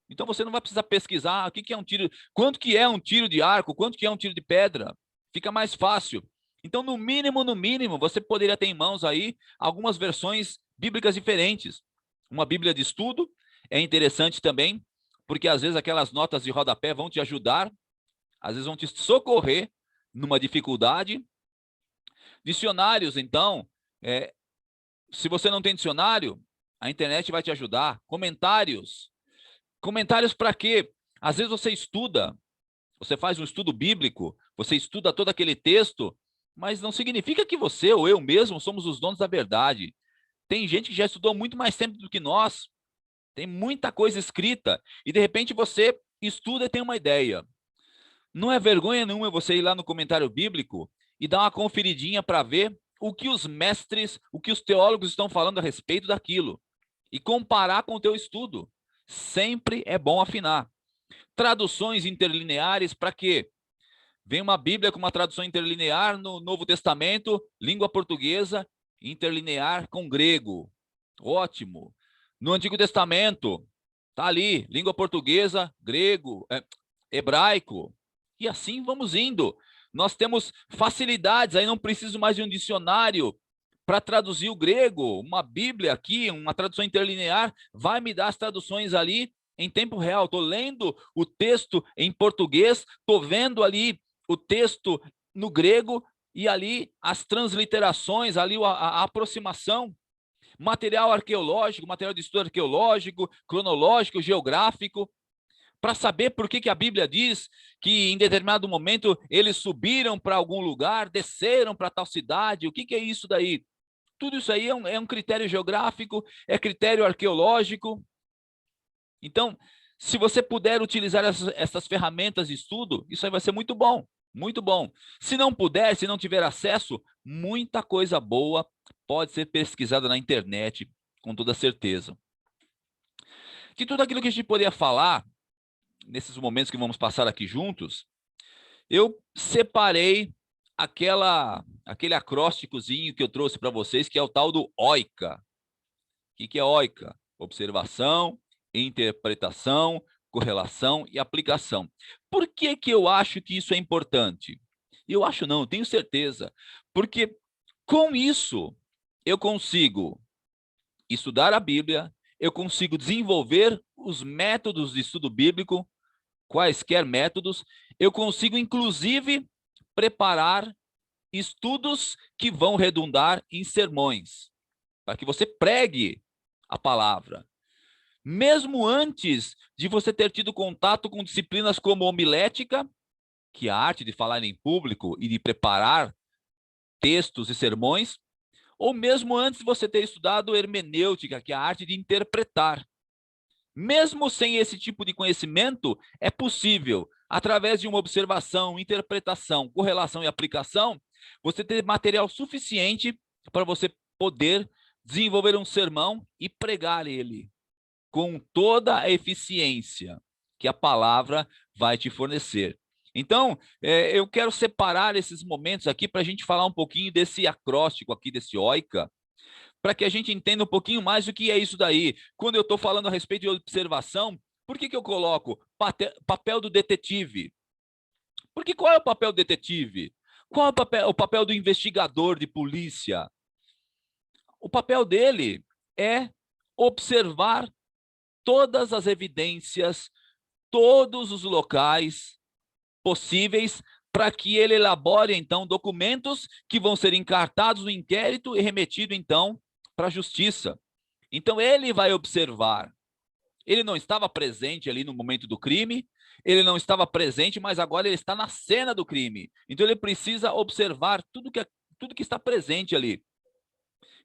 Então você não vai precisar pesquisar o que é um tiro, quanto que é um tiro de arco, quanto que é um tiro de pedra. Fica mais fácil. Então, no mínimo, você poderia ter em mãos aí algumas versões bíblicas diferentes. Uma Bíblia de estudo é interessante também, porque às vezes aquelas notas de rodapé vão te ajudar, às vezes vão te socorrer numa dificuldade. Dicionários, então, se você não tem dicionário, a internet vai te ajudar. Comentários para quê? Às vezes você estuda, você faz um estudo bíblico, você estuda todo aquele texto, mas não significa que você ou eu mesmo somos os donos da verdade. Tem gente que já estudou muito mais tempo do que nós, tem muita coisa escrita, e de repente você estuda e tem uma ideia. Não é vergonha nenhuma você ir lá no comentário bíblico e dar uma conferidinha para ver o que os mestres, o que os teólogos estão falando a respeito daquilo, e comparar com o teu estudo. Sempre é bom afinar. Traduções interlineares, para quê? Vem uma Bíblia com uma tradução interlinear no Novo Testamento, língua portuguesa, interlinear com grego. Ótimo. No Antigo Testamento, tá ali, língua portuguesa, grego, hebraico. E assim vamos indo. Nós temos facilidades, aí não preciso mais de um dicionário para traduzir o grego. Uma Bíblia aqui, uma tradução interlinear, vai me dar as traduções ali em tempo real. Estou lendo o texto em português, estou vendo ali o texto no grego e ali as transliterações, ali a aproximação. Material arqueológico, material de estudo arqueológico, cronológico, geográfico, para saber por que a Bíblia diz que em determinado momento eles subiram para algum lugar, desceram para tal cidade. O que é isso daí? Tudo isso aí é um critério geográfico, é critério arqueológico. Então, se você puder utilizar essas ferramentas de estudo, isso aí vai ser muito bom, muito bom. Se não puder, se não tiver acesso, muita coisa boa pode ser pesquisada na internet, com toda certeza. De tudo aquilo que a gente poderia falar, nesses momentos que vamos passar aqui juntos, eu separei aquele acrósticozinho que eu trouxe para vocês, que é o tal do OICA. O que é OICA? Observação, interpretação, correlação e aplicação. Por que eu acho que isso é importante? Eu acho não, eu tenho certeza. Porque com isso eu consigo estudar a Bíblia, eu consigo desenvolver os métodos de estudo bíblico, quaisquer métodos, eu consigo inclusive preparar estudos que vão redundar em sermões, para que você pregue a palavra. Mesmo antes de você ter tido contato com disciplinas como homilética, que é a arte de falar em público e de preparar textos e sermões, ou mesmo antes de você ter estudado hermenêutica, que é a arte de interpretar. Mesmo sem esse tipo de conhecimento, é possível, através de uma observação, interpretação, correlação e aplicação, você ter material suficiente para você poder desenvolver um sermão e pregar ele com toda a eficiência que a palavra vai te fornecer. Então, eu quero separar esses momentos aqui para a gente falar um pouquinho desse acróstico aqui, desse OICA, para que a gente entenda um pouquinho mais o que é isso daí. Quando eu estou falando a respeito de observação, por que eu coloco papel do detetive? Porque qual é o papel do detetive? Qual é o papel do investigador de polícia? O papel dele é observar todas as evidências, todos os locais possíveis, para que ele elabore, então, documentos que vão ser encartados no inquérito e remetido, então, para a justiça. Então, ele vai observar. Ele não estava presente ali no momento do crime, ele não estava presente, mas agora ele está na cena do crime. Então, ele precisa observar tudo que está presente ali.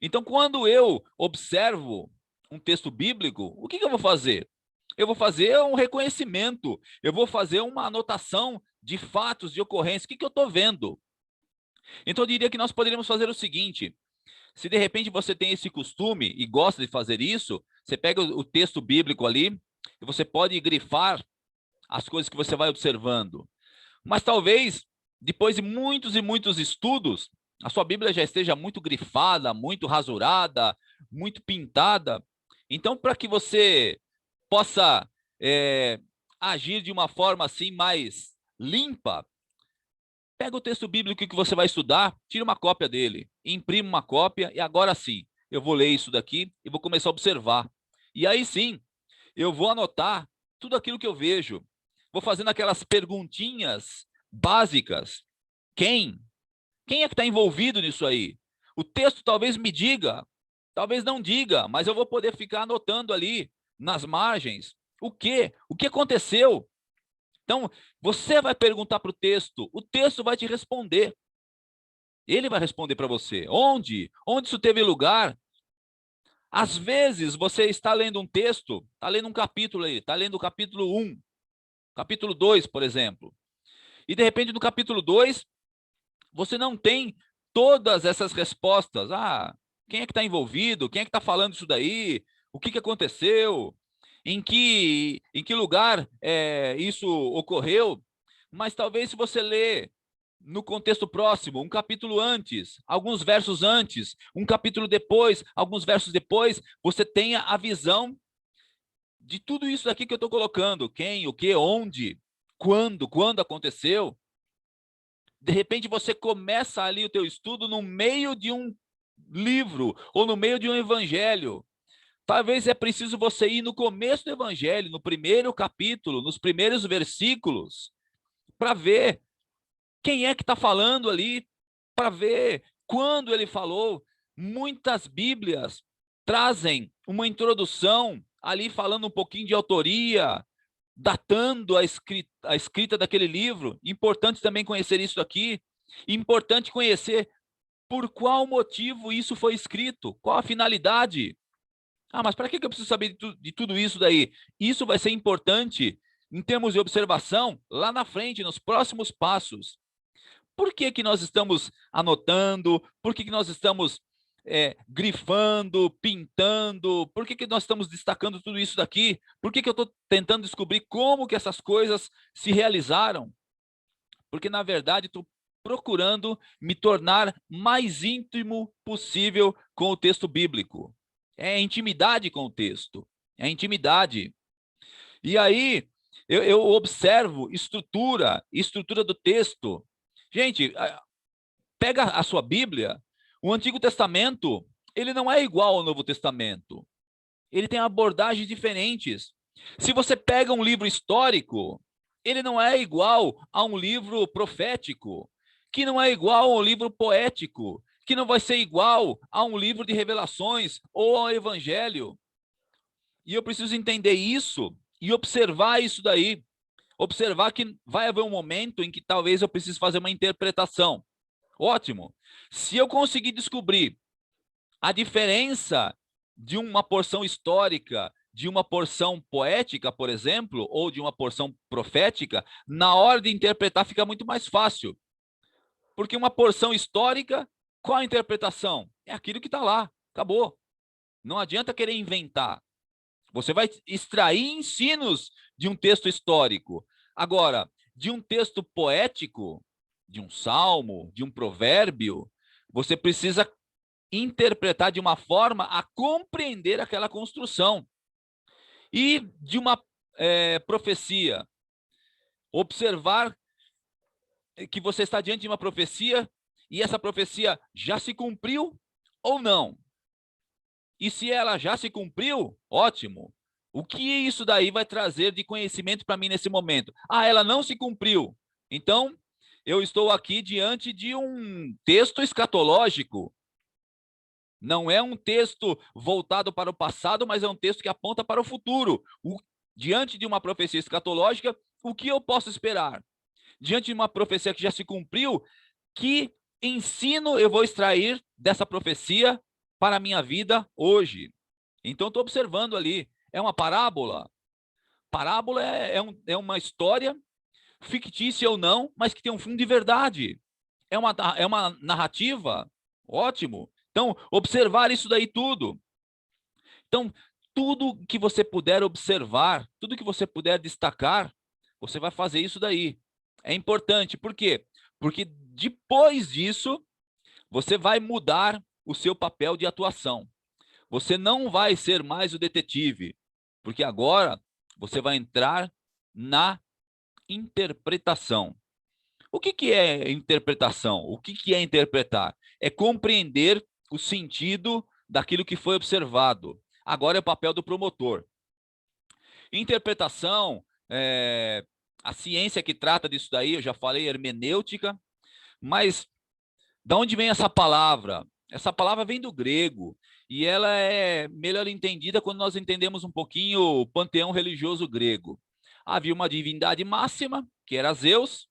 Então, quando eu observo um texto bíblico, o que eu vou fazer? eu vou fazer um reconhecimento, eu vou fazer uma anotação de fatos, de ocorrências. O que eu estou vendo? Então, eu diria que nós poderíamos fazer o seguinte: se de repente você tem esse costume e gosta de fazer isso, você pega o texto bíblico ali e você pode grifar as coisas que você vai observando. Mas talvez, depois de muitos e muitos estudos, a sua Bíblia já esteja muito grifada, muito rasurada, muito pintada. Então, para que você possa agir de uma forma assim mais limpa, pega o texto bíblico que você vai estudar, tira uma cópia dele, imprime uma cópia e agora sim, eu vou ler isso daqui e vou começar a observar. E aí sim, eu vou anotar tudo aquilo que eu vejo. Vou fazendo aquelas perguntinhas básicas. Quem? Quem é que está envolvido nisso aí? O texto talvez me diga, talvez não diga, mas eu vou poder ficar anotando ali nas margens. O quê? O que aconteceu? Então, você vai perguntar para o texto vai te responder. Ele vai responder para você. Onde? Onde isso teve lugar? Às vezes, você está lendo um texto, está lendo um capítulo aí, está lendo o capítulo 1, capítulo 2, por exemplo. E, de repente, no capítulo 2, você não tem todas essas respostas. Ah, quem é que está envolvido? Quem é que está falando isso daí? O que aconteceu? Em que lugar isso ocorreu? Mas talvez se você ler no contexto próximo, um capítulo antes, alguns versos antes, um capítulo depois, alguns versos depois, você tenha a visão de tudo isso aqui que eu estou colocando. Quem, o que, onde, quando aconteceu. De repente você começa ali o teu estudo no meio de um livro ou no meio de um evangelho. Talvez é preciso você ir no começo do evangelho, no primeiro capítulo, nos primeiros versículos, para ver quem é que está falando ali, para ver quando ele falou. Muitas Bíblias trazem uma introdução ali falando um pouquinho de autoria, datando a escrita daquele livro. Importante também conhecer isso aqui. Importante conhecer por qual motivo isso foi escrito, qual a finalidade. Ah, mas para que eu preciso saber de tudo isso daí? Isso vai ser importante em termos de observação lá na frente, nos próximos passos. Por que nós estamos anotando? Por que nós estamos grifando, pintando? Por que nós estamos destacando tudo isso daqui? Por que eu estou tentando descobrir como que essas coisas se realizaram? Porque, na verdade, estou procurando me tornar mais íntimo possível com o texto bíblico. É intimidade com o texto, é intimidade. E aí, eu observo estrutura do texto. Gente, pega a sua Bíblia, o Antigo Testamento, ele não é igual ao Novo Testamento. Ele tem abordagens diferentes. Se você pega um livro histórico, ele não é igual a um livro profético, que não é igual a um livro poético, que não vai ser igual a um livro de revelações ou ao evangelho. E eu preciso entender isso e observar isso daí. Observar que vai haver um momento em que talvez eu precise fazer uma interpretação. Ótimo. Se eu conseguir descobrir a diferença de uma porção histórica, de uma porção poética, por exemplo, ou de uma porção profética, na hora de interpretar fica muito mais fácil. Porque uma porção histórica, qual a interpretação? É aquilo que está lá, acabou. Não adianta querer inventar. Você vai extrair ensinos de um texto histórico. Agora, de um texto poético, de um salmo, de um provérbio, você precisa interpretar de uma forma a compreender aquela construção. E de uma profecia, observar que você está diante de uma profecia e essa profecia já se cumpriu ou não. E se ela já se cumpriu, ótimo. O que isso daí vai trazer de conhecimento para mim nesse momento? Ah, ela não se cumpriu. Então, eu estou aqui diante de um texto escatológico. Não é um texto voltado para o passado, mas é um texto que aponta para o futuro. Diante de uma profecia escatológica, o que eu posso esperar? Diante de uma profecia que já se cumpriu, que ensino eu vou extrair dessa profecia para a minha vida hoje? Então, estou observando ali. É uma parábola? Parábola é uma história, fictícia ou não, mas que tem um fundo de verdade. É uma narrativa, ótimo. Então, observar isso daí tudo. Então, tudo que você puder observar, tudo que você puder destacar, você vai fazer isso daí. É importante, por quê? Porque depois disso, você vai mudar o seu papel de atuação. Você não vai ser mais o detetive, porque agora você vai entrar na interpretação. O que é interpretação? O que é interpretar? É compreender o sentido daquilo que foi observado. Agora é o papel do promotor. Interpretação, a ciência que trata disso daí, eu já falei, hermenêutica, mas de onde vem essa palavra? Essa palavra vem do grego, e ela é melhor entendida quando nós entendemos um pouquinho o panteão religioso grego. Havia uma divindade máxima, que era Zeus.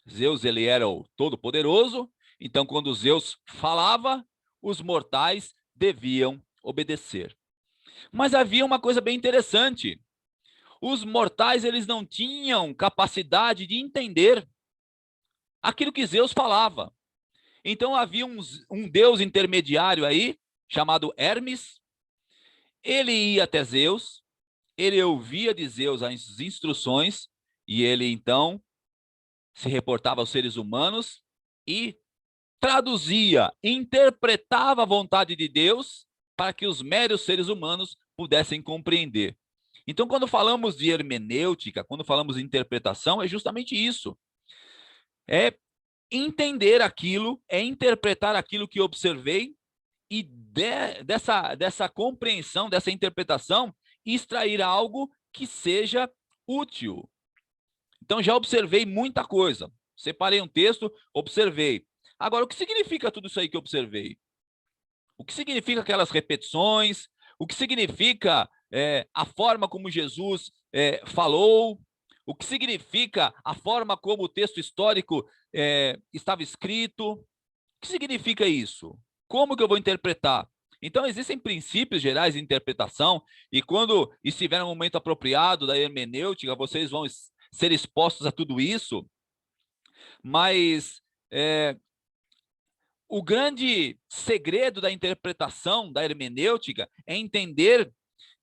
Zeus, ele era o todo-poderoso, então quando Zeus falava, os mortais deviam obedecer. Mas havia uma coisa bem interessante. Os mortais, eles não tinham capacidade de entender aquilo que Zeus falava. Então havia um deus intermediário aí, chamado Hermes. Ele ia até Zeus, ele ouvia de Zeus as instruções, e ele então se reportava aos seres humanos e traduzia, interpretava a vontade de Deus para que os meros seres humanos pudessem compreender. Então, quando falamos de hermenêutica, quando falamos de interpretação, é justamente isso. É entender aquilo, é interpretar aquilo que observei e dessa compreensão, dessa interpretação, extrair algo que seja útil. Então, já observei muita coisa. Separei um texto, observei. Agora, o que significa tudo isso aí que eu observei? O que significa aquelas repetições? O que significa a forma como Jesus falou? O que significa a forma como o texto histórico estava escrito? O que significa isso? Como que eu vou interpretar? Então, existem princípios gerais de interpretação, e quando estiver no momento apropriado da hermenêutica, vocês vão ser expostos a tudo isso, mas o grande segredo da interpretação, da hermenêutica, é entender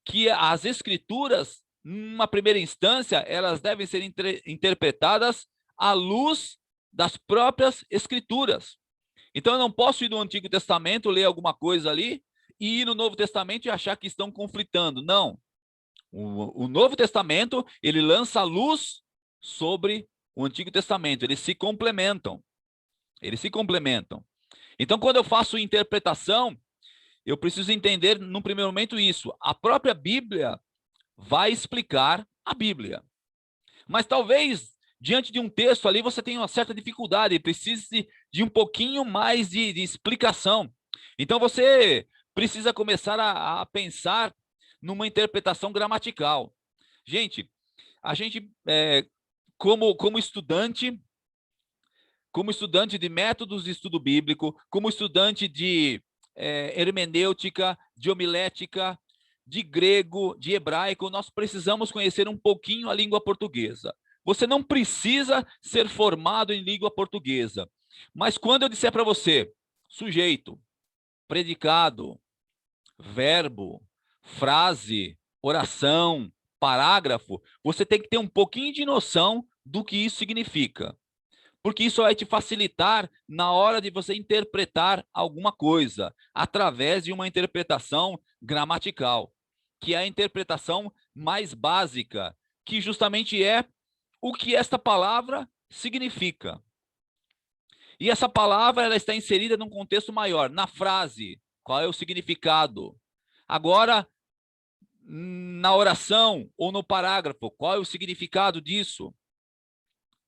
que as escrituras, numa primeira instância, elas devem ser interpretadas à luz das próprias escrituras. Então, eu não posso ir no Antigo Testamento, ler alguma coisa ali, e ir no Novo Testamento e achar que estão conflitando. Não. O Novo Testamento, ele lança luz sobre o Antigo Testamento. Eles se complementam. Eles se complementam. Então, quando eu faço interpretação, eu preciso entender, num primeiro momento, isso. A própria Bíblia vai explicar a Bíblia. Mas talvez, diante de um texto ali, você tenha uma certa dificuldade e precise de um pouquinho mais de explicação. Então, você precisa começar a pensar numa interpretação gramatical. Gente, a gente, como estudante de métodos de estudo bíblico, como estudante de hermenêutica, de homilética, de grego, de hebraico, nós precisamos conhecer um pouquinho a língua portuguesa. Você não precisa ser formado em língua portuguesa, mas quando eu disser para você sujeito, predicado, verbo, frase, oração, parágrafo, você tem que ter um pouquinho de noção do que isso significa. Porque isso vai te facilitar na hora de você interpretar alguma coisa, através de uma interpretação gramatical, que é a interpretação mais básica, que justamente é o que esta palavra significa. E essa palavra, ela está inserida num contexto maior, na frase, qual é o significado. Agora, na oração ou no parágrafo, qual é o significado disso?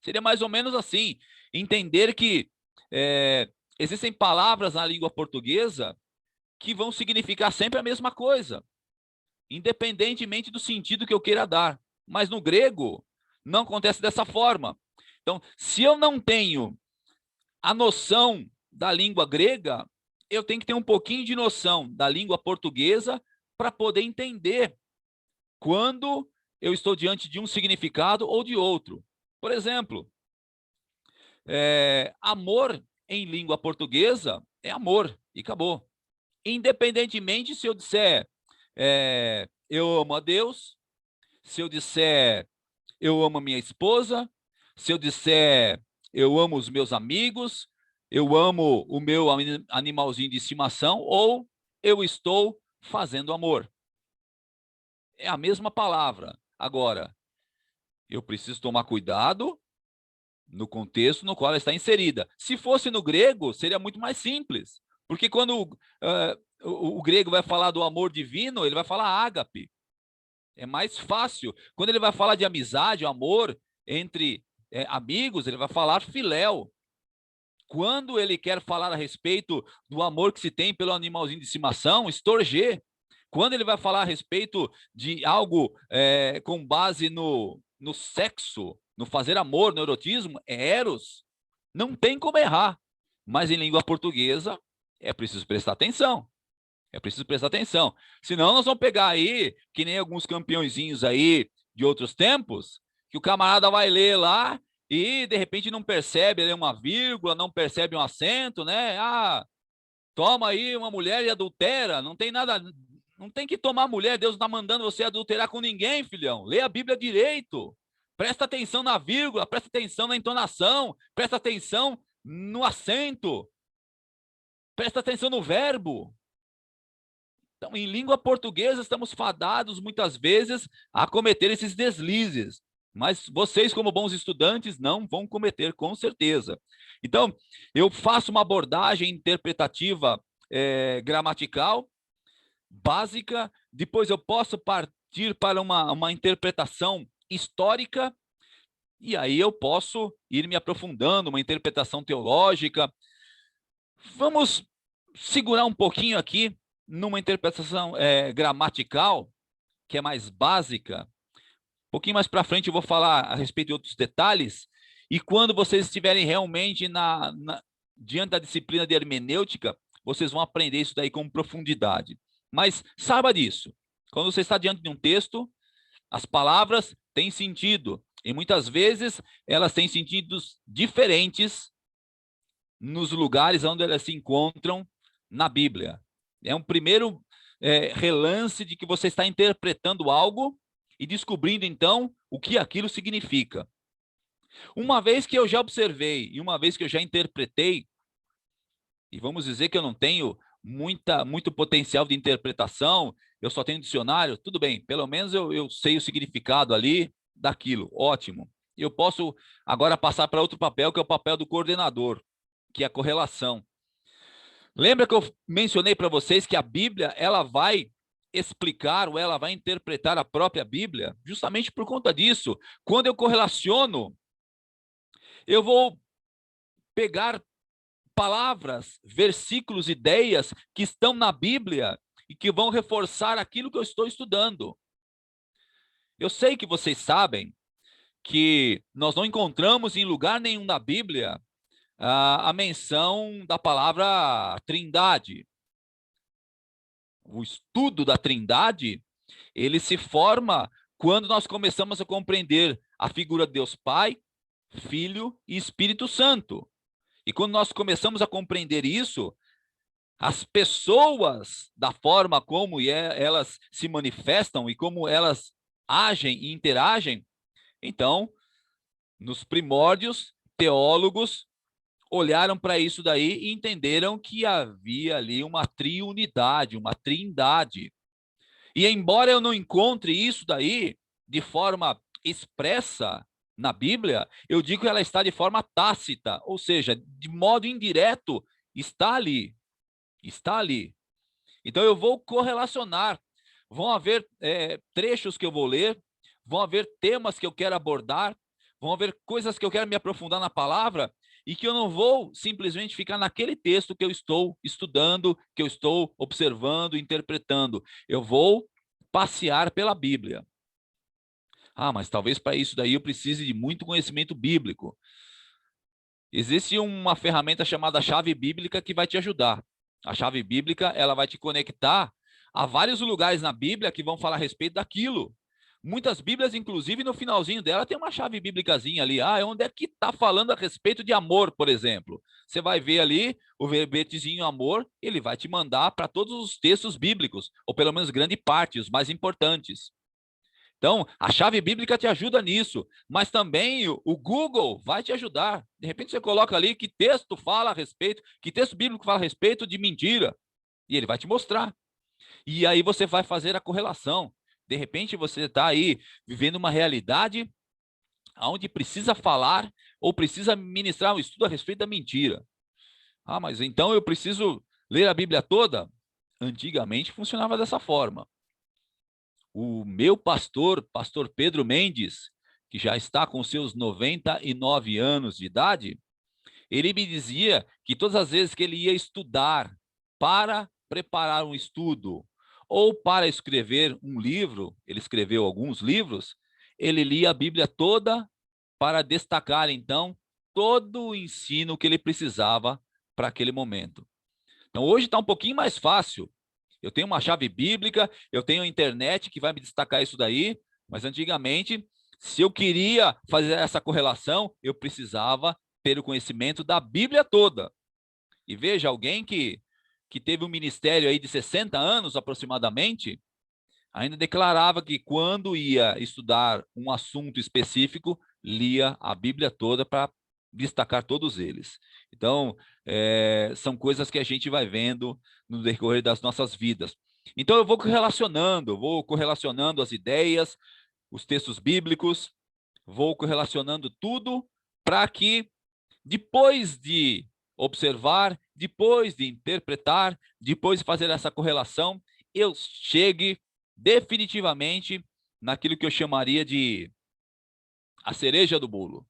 Seria mais ou menos assim, entender que existem palavras na língua portuguesa que vão significar sempre a mesma coisa, independentemente do sentido que eu queira dar. Mas no grego, não acontece dessa forma. Então, se eu não tenho a noção da língua grega, eu tenho que ter um pouquinho de noção da língua portuguesa para poder entender quando eu estou diante de um significado ou de outro. Por exemplo, amor em língua portuguesa é amor, e acabou. Independentemente se eu disser eu amo a Deus, se eu disser eu amo a minha esposa, se eu disser eu amo os meus amigos, eu amo o meu animalzinho de estimação, ou eu estou fazendo amor. É a mesma palavra. Agora, eu preciso tomar cuidado no contexto no qual ela está inserida. Se fosse no grego, seria muito mais simples. Porque quando o grego vai falar do amor divino, ele vai falar ágape. É mais fácil. Quando ele vai falar de amizade, amor entre amigos, ele vai falar filéu. Quando ele quer falar a respeito do amor que se tem pelo animalzinho de estimação, estorgê. Quando ele vai falar a respeito de algo com base no sexo, no fazer amor, no erotismo, é eros. Não tem como errar. Mas em língua portuguesa, é preciso prestar atenção. É preciso prestar atenção. Senão nós vamos pegar aí, que nem alguns campeõezinhos aí de outros tempos, que o camarada vai ler lá e de repente não percebe ali uma vírgula, não percebe um acento, né? Toma aí uma mulher e adultera. Não tem nada, não tem que tomar mulher. Deus não está mandando você adulterar com ninguém, filhão. Lê a Bíblia direito. Presta atenção na vírgula, presta atenção na entonação, presta atenção no acento, presta atenção no verbo. Então, em língua portuguesa, estamos fadados, muitas vezes, a cometer esses deslizes. Mas vocês, como bons estudantes, não vão cometer, com certeza. Então, eu faço uma abordagem interpretativa gramatical, básica. Depois eu posso partir para uma interpretação histórica. E aí eu posso ir me aprofundando, uma interpretação teológica. Vamos segurar um pouquinho aqui numa interpretação gramatical, que é mais básica. Um pouquinho mais para frente eu vou falar a respeito de outros detalhes, e quando vocês estiverem realmente diante da disciplina de hermenêutica, vocês vão aprender isso daí com profundidade. Mas saiba disso, quando você está diante de um texto, as palavras têm sentido, e muitas vezes elas têm sentidos diferentes nos lugares onde elas se encontram na Bíblia. É um primeiro relance de que você está interpretando algo e descobrindo, então, o que aquilo significa. Uma vez que eu já observei e uma vez que eu já interpretei, e vamos dizer que eu não tenho muito potencial de interpretação, eu só tenho dicionário, tudo bem, pelo menos eu sei o significado ali daquilo, ótimo. Eu posso agora passar para outro papel, que é o papel do coordenador, que é a correlação. Lembra que eu mencionei para vocês que a Bíblia, ela vai explicar ou ela vai interpretar a própria Bíblia? Justamente por conta disso. Quando eu correlaciono, eu vou pegar palavras, versículos, ideias que estão na Bíblia e que vão reforçar aquilo que eu estou estudando. Eu sei que vocês sabem que nós não encontramos em lugar nenhum na Bíblia a menção da palavra trindade. O estudo da trindade, ele se forma quando nós começamos a compreender a figura de Deus Pai, Filho e Espírito Santo. E quando nós começamos a compreender isso, as pessoas, da forma como elas se manifestam e como elas agem e interagem, então, nos primórdios, teólogos olharam para isso daí e entenderam que havia ali uma triunidade, uma trindade. E embora eu não encontre isso daí de forma expressa na Bíblia, eu digo que ela está de forma tácita, ou seja, de modo indireto, está ali. Está ali. Então eu vou correlacionar. Vão haver trechos que eu vou ler, vão haver temas que eu quero abordar, vão haver coisas que eu quero me aprofundar na palavra, e que eu não vou simplesmente ficar naquele texto que eu estou estudando, que eu estou observando, interpretando. Eu vou passear pela Bíblia. Mas talvez para isso daí eu precise de muito conhecimento bíblico. Existe uma ferramenta chamada chave bíblica que vai te ajudar. A chave bíblica, ela vai te conectar a vários lugares na Bíblia que vão falar a respeito daquilo. Muitas Bíblias, inclusive, no finalzinho dela tem uma chave bíblicazinha ali. Ah, onde é que está falando a respeito de amor, por exemplo? Você vai ver ali o verbetezinho amor, ele vai te mandar para todos os textos bíblicos, ou pelo menos grande parte, os mais importantes. Então, a chave bíblica te ajuda nisso, mas também o Google vai te ajudar. De repente você coloca ali que texto fala a respeito, que texto bíblico fala a respeito de mentira, e ele vai te mostrar. E aí você vai fazer a correlação. De repente você está aí vivendo uma realidade onde precisa falar ou precisa ministrar um estudo a respeito da mentira. Ah, mas então eu preciso ler a Bíblia toda? Antigamente funcionava dessa forma. O meu pastor Pedro Mendes, que já está com seus 99 anos de idade, ele me dizia que todas as vezes que ele ia estudar para preparar um estudo ou para escrever um livro, ele escreveu alguns livros, ele lia a Bíblia toda para destacar, então, todo o ensino que ele precisava para aquele momento. Então, hoje está um pouquinho mais fácil. Eu tenho uma chave bíblica, eu tenho a internet que vai me destacar isso daí, mas antigamente, se eu queria fazer essa correlação, eu precisava ter o conhecimento da Bíblia toda. E veja, alguém que teve um ministério aí de 60 anos aproximadamente, ainda declarava que quando ia estudar um assunto específico, lia a Bíblia toda para destacar todos eles. Então, são coisas que a gente vai vendo no decorrer das nossas vidas. Então, eu vou correlacionando as ideias, os textos bíblicos, vou correlacionando tudo para que, depois de observar, depois de interpretar, depois de fazer essa correlação, eu chegue definitivamente naquilo que eu chamaria de a cereja do bolo.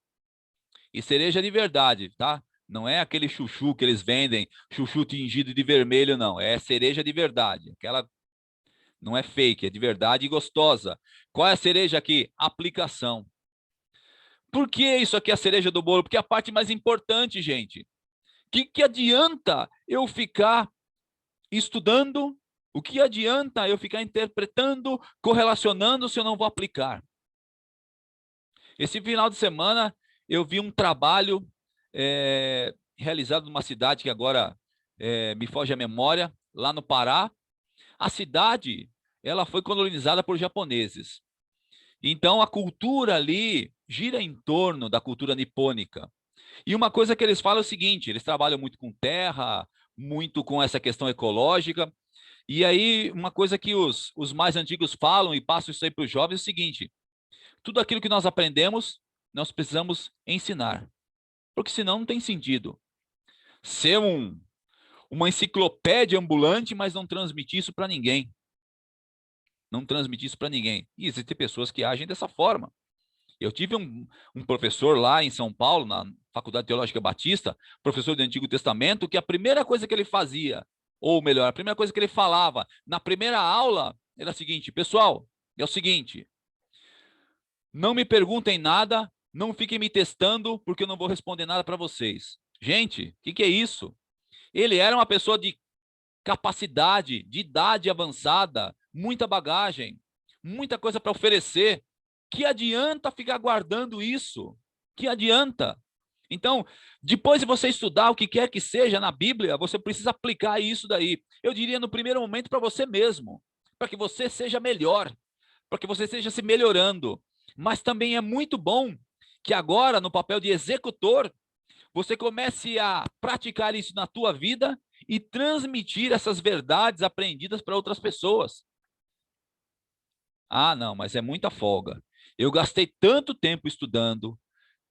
E cereja de verdade, tá? Não é aquele chuchu que eles vendem, chuchu tingido de vermelho, não. É cereja de verdade. Aquela não é fake, é de verdade e gostosa. Qual é a cereja aqui? Aplicação. Por que isso aqui é a cereja do bolo? Porque é a parte mais importante, gente. Que adianta eu ficar estudando? O que adianta eu ficar interpretando, correlacionando, se eu não vou aplicar? Esse final de semana, eu vi um trabalho realizado numa cidade que agora me foge a memória, lá no Pará. A cidade, ela foi colonizada por japoneses. Então, a cultura ali gira em torno da cultura nipônica. E uma coisa que eles falam é o seguinte, eles trabalham muito com terra, muito com essa questão ecológica. E aí, uma coisa que os mais antigos falam e passam isso aí para os jovens é o seguinte, tudo aquilo que nós aprendemos, nós precisamos ensinar. Porque senão não tem sentido. Ser uma enciclopédia ambulante, mas não transmitir isso para ninguém. Não transmitir isso para ninguém. E existem pessoas que agem dessa forma. Eu tive um professor lá em São Paulo, na Faculdade Teológica Batista, professor do Antigo Testamento, que a primeira coisa que ele fazia, ou melhor, a primeira coisa que ele falava na primeira aula era a seguinte, pessoal, é o seguinte, não me perguntem nada, não fiquem me testando, porque eu não vou responder nada para vocês. Gente, o que é isso? Ele era uma pessoa de capacidade, de idade avançada, muita bagagem, muita coisa para oferecer. Que adianta ficar guardando isso? Que adianta? Então, depois de você estudar o que quer que seja na Bíblia, você precisa aplicar isso daí. Eu diria no primeiro momento para você mesmo, para que você seja melhor, para que você esteja se melhorando. Mas também é muito bom que agora, no papel de executor, você comece a praticar isso na tua vida e transmitir essas verdades aprendidas para outras pessoas. Ah, não, mas é muita folga. Eu gastei tanto tempo estudando,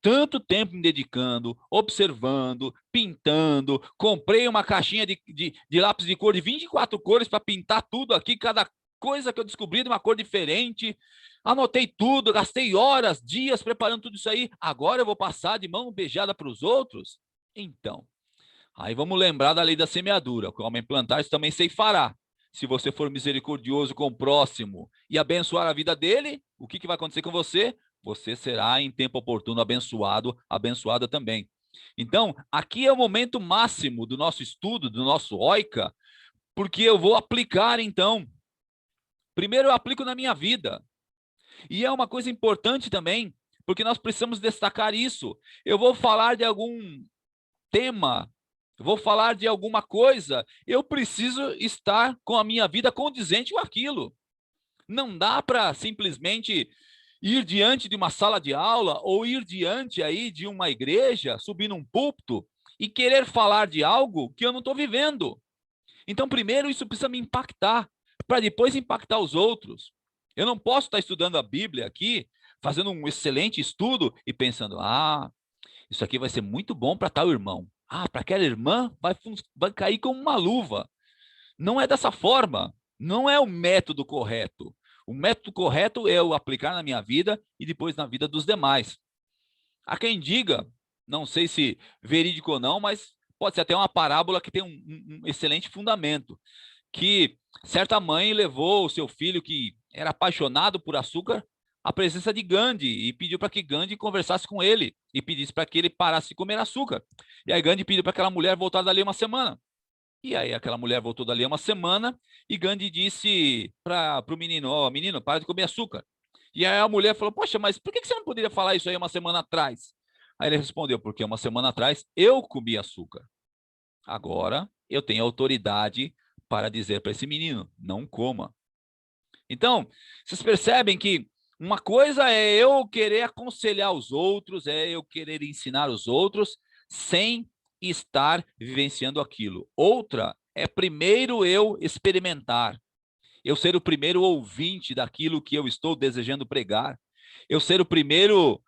tanto tempo me dedicando, observando, pintando, comprei uma caixinha de lápis de cor de 24 cores para pintar tudo aqui, cada coisa que eu descobri de uma cor diferente, anotei tudo, gastei horas, dias preparando tudo isso aí, agora eu vou passar de mão beijada para os outros? Então, aí vamos lembrar da lei da semeadura, o homem plantar, isso também ceifará. Se você for misericordioso com o próximo e abençoar a vida dele, o que vai acontecer com você? Você será em tempo oportuno abençoado, abençoada também. Então, aqui é o momento máximo do nosso estudo, do nosso OICA, porque eu vou aplicar, então. Primeiro eu aplico na minha vida. E é uma coisa importante também, porque nós precisamos destacar isso. Eu vou falar de algum tema, vou falar de alguma coisa, eu preciso estar com a minha vida condizente com aquilo. Não dá para simplesmente ir diante de uma sala de aula ou ir diante aí de uma igreja, subir num púlpito e querer falar de algo que eu não estou vivendo. Então, primeiro, isso precisa me impactar, para depois impactar os outros. Eu não posso estar estudando a Bíblia aqui, fazendo um excelente estudo e pensando, isso aqui vai ser muito bom para tal irmão. Para aquela irmã vai cair como uma luva. Não é dessa forma. Não é o método correto. O método correto é eu aplicar na minha vida e depois na vida dos demais. Há quem diga, não sei se verídico ou não, mas pode ser até uma parábola que tem um excelente fundamento, que certa mãe levou o seu filho, que era apaixonado por açúcar, à presença de Gandhi e pediu para que Gandhi conversasse com ele e pedisse para que ele parasse de comer açúcar. E aí Gandhi pediu para aquela mulher voltar dali uma semana. E aí aquela mulher voltou dali uma semana e Gandhi disse para o menino, menino, para de comer açúcar. E aí a mulher falou, poxa, mas por que você não poderia falar isso aí uma semana atrás? Aí ele respondeu, porque uma semana atrás eu comi açúcar. Agora eu tenho autoridade para dizer para esse menino, não coma. Então, vocês percebem que uma coisa é eu querer aconselhar os outros, é eu querer ensinar os outros, sem estar vivenciando aquilo. Outra é primeiro eu experimentar, eu ser o primeiro ouvinte daquilo que eu estou desejando pregar, eu ser o primeiro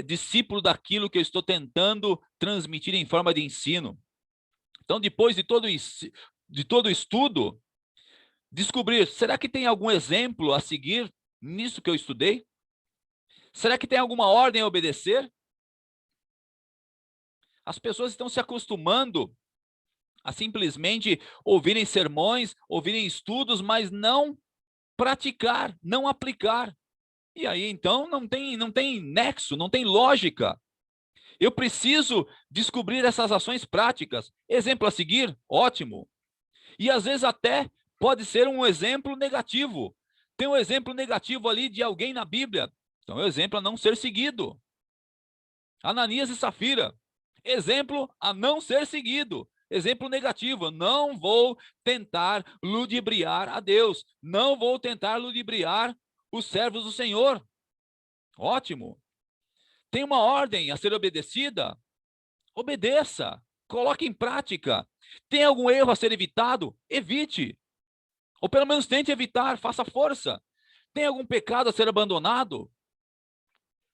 discípulo daquilo que eu estou tentando transmitir em forma de ensino. Então, depois de todo estudo, descobrir, será que tem algum exemplo a seguir nisso que eu estudei? Será que tem alguma ordem a obedecer? As pessoas estão se acostumando a simplesmente ouvirem sermões, ouvirem estudos, mas não praticar, não aplicar. E aí, então, não tem nexo, não tem lógica. Eu preciso descobrir essas ações práticas. Exemplo a seguir? Ótimo. E às vezes até pode ser um exemplo negativo. Tem um exemplo negativo ali de alguém na Bíblia. Então, é um exemplo a não ser seguido. Ananias e Safira. Exemplo a não ser seguido. Exemplo negativo. Não vou tentar ludibriar a Deus. Não vou tentar ludibriar os servos do Senhor. Ótimo. Tem uma ordem a ser obedecida? Obedeça. Coloque em prática. Tem algum erro a ser evitado? Evite. Ou pelo menos tente evitar, faça força. Tem algum pecado a ser abandonado?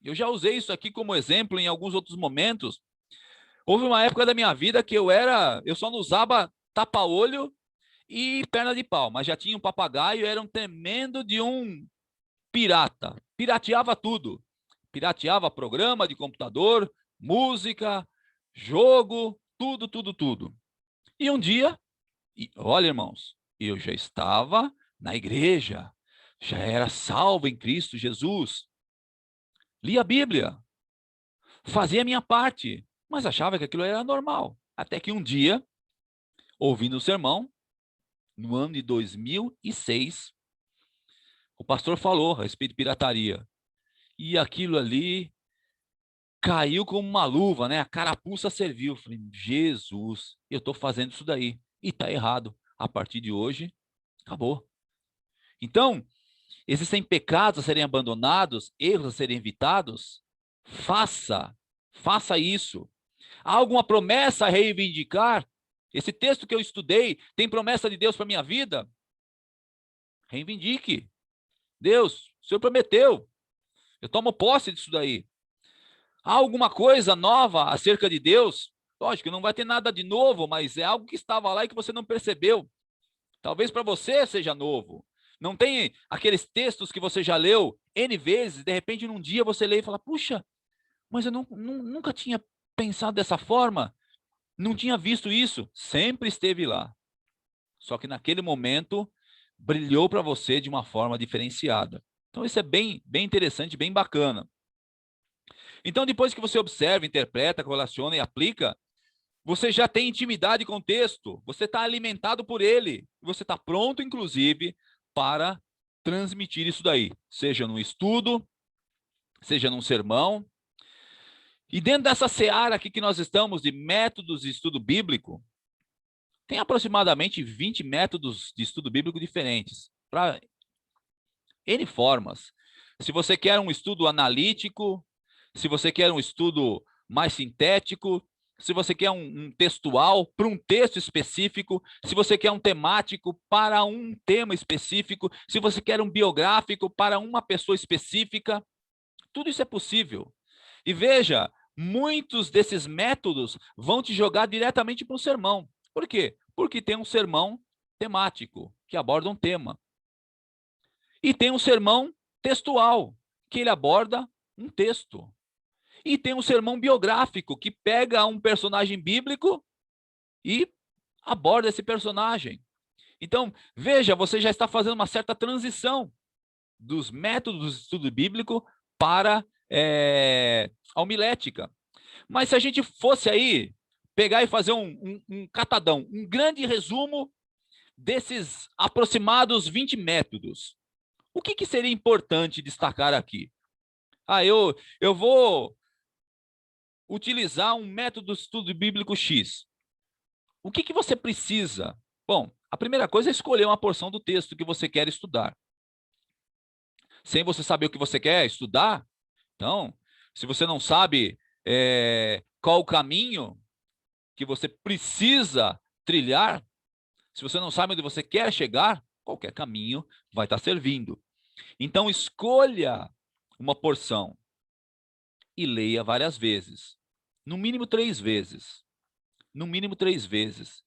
Eu já usei isso aqui como exemplo em alguns outros momentos. Houve uma época da minha vida que eu só não usava tapa-olho e perna de pau, mas já tinha um papagaio, era um tremendo de um pirata. Pirateava tudo. Pirateava programa de computador, música, jogo, tudo. E um dia, olha, irmãos, eu já estava na igreja, já era salvo em Cristo Jesus. Li a Bíblia, fazia a minha parte, mas achava que aquilo era normal. Até que um dia, ouvindo o sermão, no ano de 2006, o pastor falou a respeito de pirataria. E aquilo ali caiu como uma luva, né? A carapuça serviu. Eu falei, Jesus, eu estou fazendo isso daí. E está errado. A partir de hoje, acabou. Então, existem pecados a serem abandonados, erros a serem evitados? Faça isso. Há alguma promessa a reivindicar? Esse texto que eu estudei tem promessa de Deus para a minha vida? Reivindique. Deus, o Senhor prometeu. Eu tomo posse disso daí. Há alguma coisa nova acerca de Deus? Lógico, não vai ter nada de novo, mas é algo que estava lá e que você não percebeu. Talvez para você seja novo. Não tem aqueles textos que você já leu N vezes, de repente num dia você lê e fala, puxa, mas eu nunca tinha pensado dessa forma, não tinha visto isso. Sempre esteve lá. Só que naquele momento brilhou para você de uma forma diferenciada. Então isso é bem interessante, bem bacana. Então depois que você observa, interpreta, relaciona e aplica, você já tem intimidade com o texto, você está alimentado por ele, você está pronto, inclusive, para transmitir isso daí, seja num estudo, seja num sermão. E dentro dessa seara aqui que nós estamos de métodos de estudo bíblico, tem aproximadamente 20 métodos de estudo bíblico diferentes, para N formas. Se você quer um estudo analítico, se você quer um estudo mais sintético, se você quer um textual para um texto específico, se você quer um temático para um tema específico, se você quer um biográfico para uma pessoa específica, tudo isso é possível. E veja, muitos desses métodos vão te jogar diretamente para um sermão. Por quê? Porque tem um sermão temático, que aborda um tema. E tem um sermão textual, que ele aborda um texto. E tem um sermão biográfico, que pega um personagem bíblico e aborda esse personagem. Então, veja, você já está fazendo uma certa transição dos métodos de estudo bíblico para a homilética. Mas se a gente fosse aí pegar e fazer um catadão, um grande resumo desses aproximados 20 métodos, o que seria importante destacar aqui? Eu vou utilizar um método de estudo bíblico X. O que você precisa? Bom, a primeira coisa é escolher uma porção do texto que você quer estudar. Sem você saber o que você quer estudar, então, se você não sabe qual o caminho que você precisa trilhar, se você não sabe onde você quer chegar, qualquer caminho vai estar servindo. Então, escolha uma porção e leia várias vezes. No mínimo 3 vezes. No mínimo 3 vezes.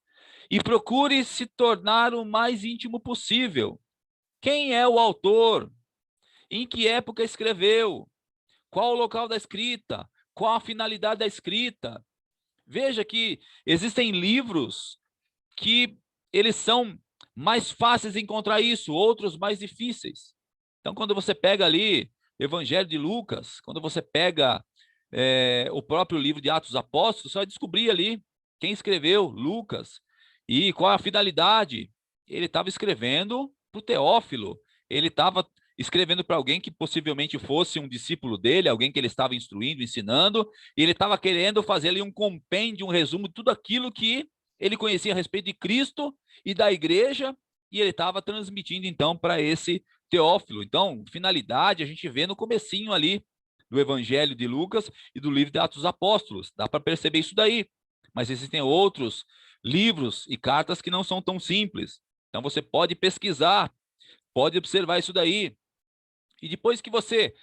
E procure se tornar o mais íntimo possível. Quem é o autor? Em que época escreveu? Qual o local da escrita? Qual a finalidade da escrita? Veja que existem livros que eles são mais fáceis de encontrar isso, outros mais difíceis. Então, quando você pega ali Evangelho de Lucas, quando você pega o próprio livro de Atos dos Apóstolos, você vai descobrir ali quem escreveu, Lucas, e qual a finalidade. Ele estava escrevendo para o Teófilo, ele estava escrevendo para alguém que possivelmente fosse um discípulo dele, alguém que ele estava instruindo, ensinando, e ele estava querendo fazer ali um compêndio, um resumo de tudo aquilo que ele conhecia a respeito de Cristo e da igreja, e ele estava transmitindo então para esse Teófilo. Então, finalidade a gente vê no comecinho ali do Evangelho de Lucas e do livro de Atos dos Apóstolos. Dá para perceber isso daí. Mas existem outros livros e cartas que não são tão simples. Então, você pode pesquisar, pode observar isso daí. E depois que você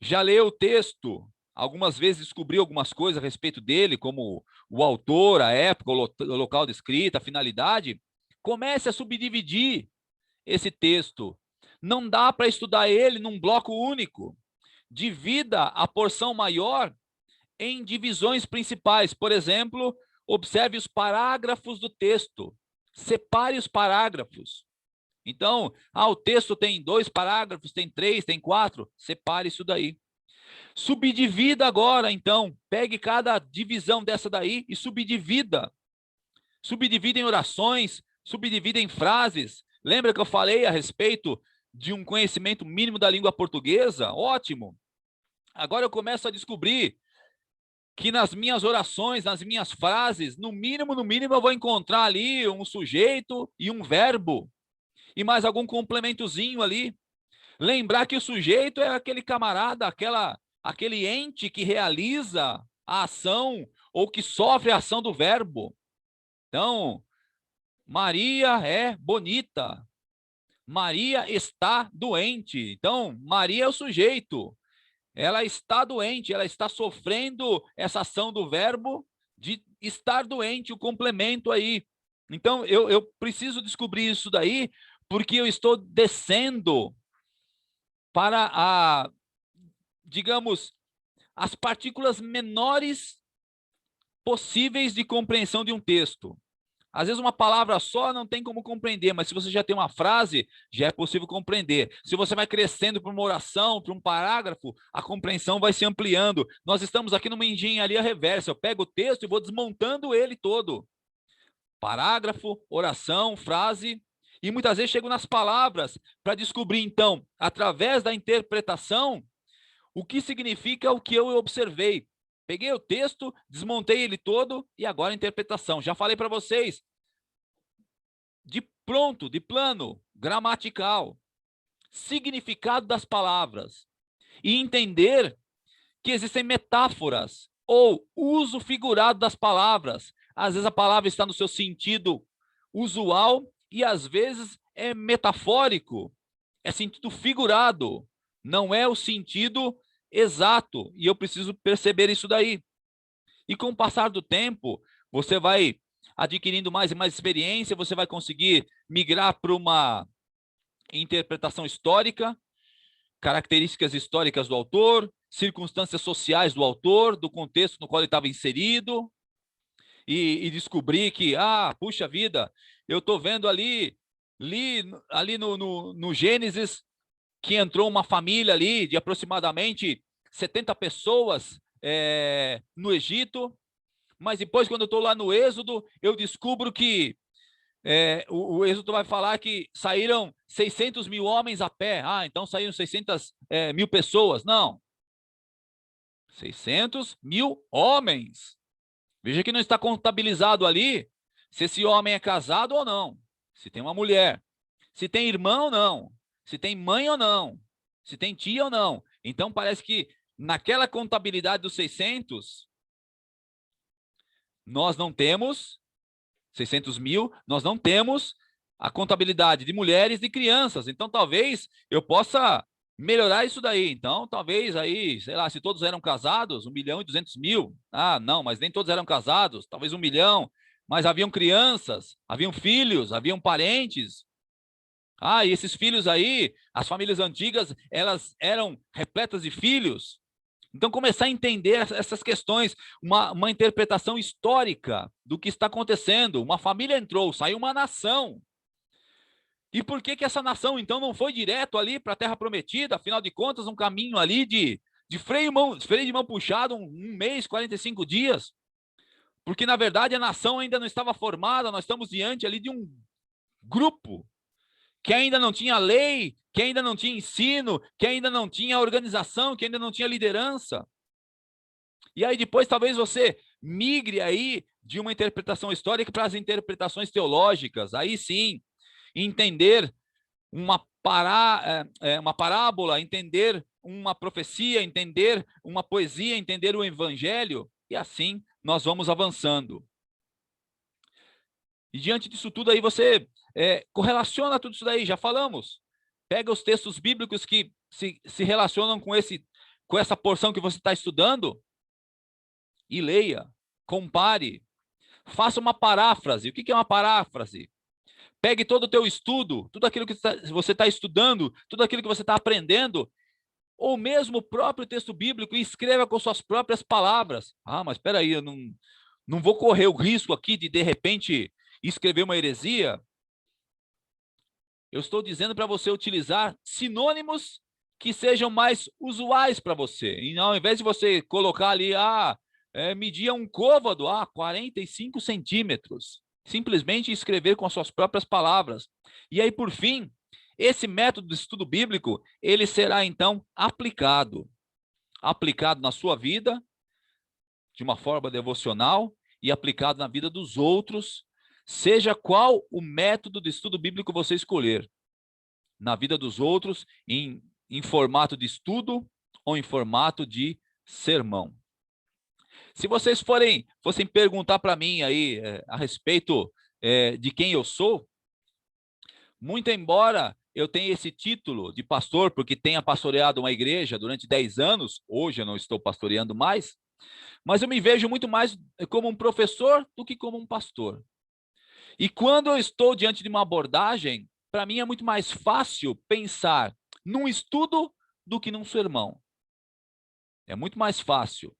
já leu o texto, algumas vezes descobriu algumas coisas a respeito dele, como o autor, a época, o local de escrita, a finalidade, comece a subdividir esse texto. Não dá para estudar ele num bloco único. Divida a porção maior em divisões principais. Por exemplo, observe os parágrafos do texto. Separe os parágrafos. Então, o texto tem 2 parágrafos, tem 3, tem 4. Separe isso daí. Subdivida agora, então. Pegue cada divisão dessa daí e subdivida. Subdivida em orações, subdivida em frases. Lembra que eu falei a respeito de um conhecimento mínimo da língua portuguesa? Ótimo. Agora eu começo a descobrir que nas minhas orações, nas minhas frases, no mínimo, eu vou encontrar ali um sujeito e um verbo. E mais algum complementozinho ali. Lembrar que o sujeito é aquele camarada, aquele ente que realiza a ação ou que sofre a ação do verbo. Então, Maria é bonita. Maria está doente. Então, Maria é o sujeito. Ela está doente, ela está sofrendo essa ação do verbo de estar doente, o complemento aí. Então, eu preciso descobrir isso daí, porque eu estou descendo para digamos, as partículas menores possíveis de compreensão de um texto. Às vezes uma palavra só não tem como compreender, mas se você já tem uma frase, já é possível compreender. Se você vai crescendo para uma oração, para um parágrafo, a compreensão vai se ampliando. Nós estamos aqui numa engenharia reversa. Eu pego o texto e vou desmontando ele todo. Parágrafo, oração, frase. E muitas vezes chego nas palavras para descobrir, então, através da interpretação, o que significa o que eu observei. Peguei o texto, desmontei ele todo e agora a interpretação. Já falei para vocês, de pronto, de plano, gramatical, significado das palavras e entender que existem metáforas ou uso figurado das palavras. Às vezes a palavra está no seu sentido usual e às vezes é metafórico, é sentido figurado, não é o sentido exato, e eu preciso perceber isso daí. E com o passar do tempo, você vai adquirindo mais e mais experiência, você vai conseguir migrar para uma interpretação histórica, características históricas do autor, circunstâncias sociais do autor, do contexto no qual ele estava inserido, e descobrir que, puxa vida, eu estou vendo ali no Gênesis, que entrou uma família ali de aproximadamente 70 pessoas no Egito, mas depois, quando eu estou lá no Êxodo, eu descubro que o Êxodo vai falar que saíram 600 mil homens a pé. Então saíram 600 mil pessoas. Não. 600 mil homens. Veja que não está contabilizado ali se esse homem é casado ou não, se tem uma mulher, se tem irmão ou não, se tem mãe ou não, se tem tia ou não. Então parece que naquela contabilidade dos 600, nós não temos 600 mil, nós não temos a contabilidade de mulheres e de crianças. Então talvez eu possa melhorar isso daí. Então talvez aí, sei lá, se todos eram casados, 1.200.000. Não, mas nem todos eram casados, talvez 1 milhão, mas haviam crianças, haviam filhos, haviam parentes. E esses filhos aí, as famílias antigas, elas eram repletas de filhos. Então, começar a entender essas questões, uma interpretação histórica do que está acontecendo. Uma família entrou, saiu uma nação. E por que essa nação, então, não foi direto ali para a Terra Prometida? Afinal de contas, um caminho ali de freio de mão puxado, um mês, 45 dias. Porque, na verdade, a nação ainda não estava formada, nós estamos diante ali de um grupo que ainda não tinha lei, que ainda não tinha ensino, que ainda não tinha organização, que ainda não tinha liderança. E aí depois talvez você migre aí de uma interpretação histórica para as interpretações teológicas. Aí sim, entender uma parábola, entender uma profecia, entender uma poesia, entender o evangelho, e assim nós vamos avançando. E diante disso tudo aí você correlaciona tudo isso daí, já falamos. Pega os textos bíblicos que se relacionam com essa porção que você está estudando e leia, compare, faça uma paráfrase. O que é uma paráfrase? Pegue todo o teu estudo, tudo aquilo que você está estudando, tudo aquilo que você está aprendendo, ou mesmo o próprio texto bíblico, e escreva com suas próprias palavras. Mas espera aí, eu não vou correr o risco aqui de repente, escrever uma heresia. Eu estou dizendo para você utilizar sinônimos que sejam mais usuais para você. E ao invés de você colocar ali, media um côvado, 45 centímetros. Simplesmente escrever com as suas próprias palavras. E aí, por fim, esse método de estudo bíblico, ele será, então, aplicado na sua vida, de uma forma devocional, e aplicado na vida dos outros, seja qual o método de estudo bíblico você escolher, na vida dos outros, em formato de estudo ou em formato de sermão. Se vocês fossem perguntar para mim aí a respeito de quem eu sou, muito embora eu tenha esse título de pastor, porque tenha pastoreado uma igreja durante 10 anos, hoje eu não estou pastoreando mais, mas eu me vejo muito mais como um professor do que como um pastor. E quando eu estou diante de uma abordagem, para mim é muito mais fácil pensar num estudo do que num sermão. É muito mais fácil.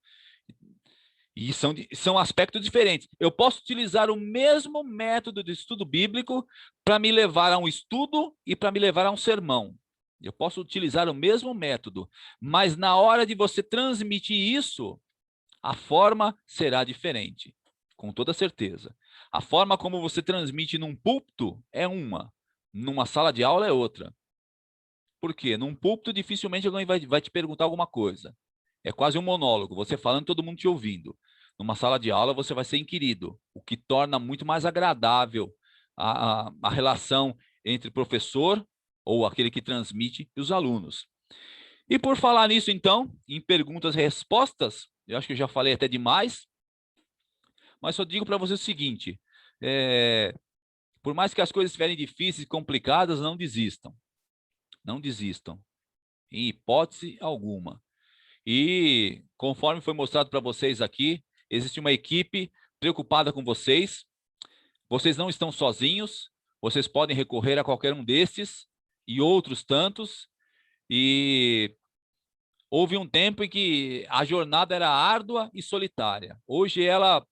E são aspectos diferentes. Eu posso utilizar o mesmo método de estudo bíblico para me levar a um estudo e para me levar a um sermão. Eu posso utilizar o mesmo método, mas na hora de você transmitir isso, a forma será diferente, com toda certeza. A forma como você transmite num púlpito é uma, numa sala de aula é outra. Por quê? Num púlpito, dificilmente alguém vai te perguntar alguma coisa. É quase um monólogo, você falando, todo mundo te ouvindo. Numa sala de aula, você vai ser inquirido, o que torna muito mais agradável a relação entre o professor, ou aquele que transmite, e os alunos. E por falar nisso, então, em perguntas e respostas, eu acho que eu já falei até demais, mas só digo para você o seguinte, por mais que as coisas estiverem difíceis e complicadas, não desistam. Não desistam, em hipótese alguma. E, conforme foi mostrado para vocês aqui, existe uma equipe preocupada com vocês. Vocês não estão sozinhos, vocês podem recorrer a qualquer um destes e outros tantos. E houve um tempo em que a jornada era árdua e solitária. Hoje ela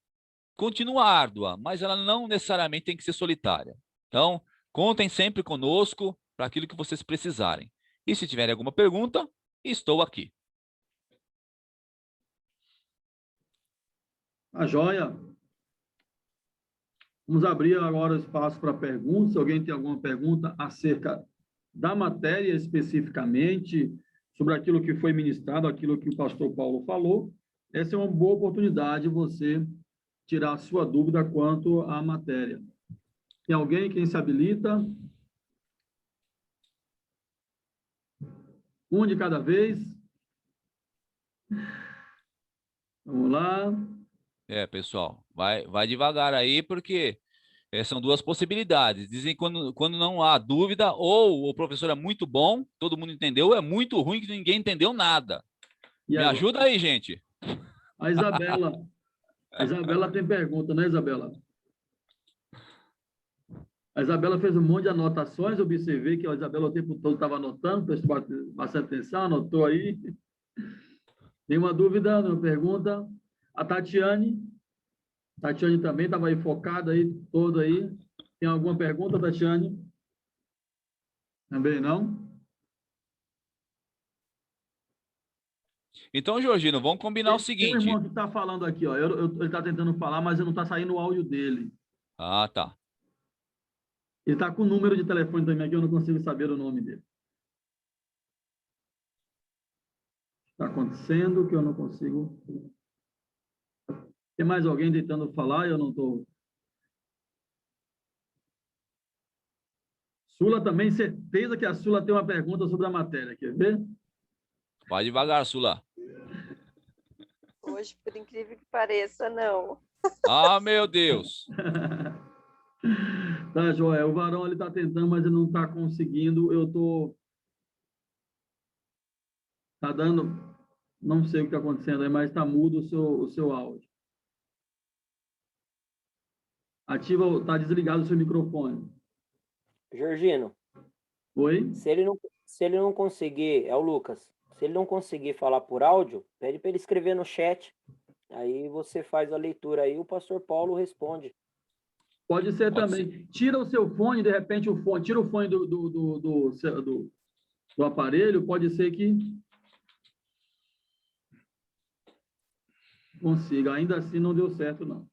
continua árdua, mas ela não necessariamente tem que ser solitária. Então, contem sempre conosco para aquilo que vocês precisarem. E se tiverem alguma pergunta, estou aqui. A joia. Vamos abrir agora o espaço para perguntas. Se alguém tem alguma pergunta acerca da matéria especificamente, sobre aquilo que foi ministrado, aquilo que o pastor Paulo falou, essa é uma boa oportunidade de você tirar a sua dúvida quanto à matéria. Tem alguém? Quem se habilita? Um de cada vez. Vamos lá. Pessoal, vai devagar aí, porque são duas possibilidades. Dizem que quando não há dúvida, ou o professor é muito bom, todo mundo entendeu, ou é muito ruim, que ninguém entendeu nada. Me ajuda aí, gente. A Isabela tem pergunta, né, Isabela? A Isabela fez um monte de anotações, observei que a Isabela o tempo todo estava anotando, prestou bastante atenção, anotou aí. Tem uma dúvida, uma pergunta? A Tatiane também estava aí focada aí, todo aí. Tem alguma pergunta, Tatiane? Também não? Então, Georgino, vamos combinar o seguinte. Tem um irmão que está falando aqui, ó. Ele está tentando falar, mas não está saindo o áudio dele. Ah, tá. Ele está com o número de telefone também aqui, eu não consigo saber o nome dele. Está acontecendo que eu não consigo. Tem mais alguém tentando falar? Eu não estou. Sula também, certeza que a Sula tem uma pergunta sobre a matéria. Quer ver? Vai devagar, Sula. Hoje, por incrível que pareça, não. Ah, meu Deus. Tá, Joel. O Varão ele está tentando, mas ele não está conseguindo. Eu estou... Está dando... Não sei o que está acontecendo aí, mas está mudo o seu áudio. Ativa, está desligado o seu microfone. Georgino. Oi? Se ele não conseguir, é o Lucas. Se ele não conseguir falar por áudio, pede para ele escrever no chat. Aí você faz a leitura aí, o pastor Paulo responde. Pode ser também. Tira o seu fone, de repente tira o fone do aparelho, pode ser que consiga. Ainda assim não deu certo, não.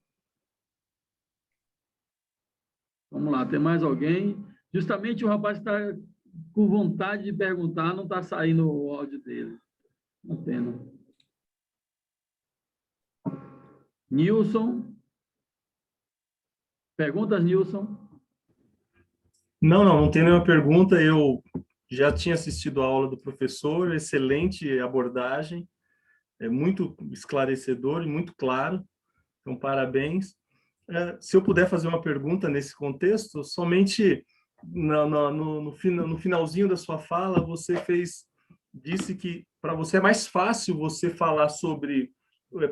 Vamos lá, tem mais alguém? Justamente o rapaz está com vontade de perguntar, não está saindo o áudio dele. Uma pena. Nilson? Perguntas, Nilson? Não tem nenhuma pergunta. Eu já tinha assistido a aula do professor, excelente abordagem, é muito esclarecedor e muito claro. Então, parabéns. Se eu puder fazer uma pergunta nesse contexto, somente no finalzinho da sua fala, você disse que para você é mais fácil você falar sobre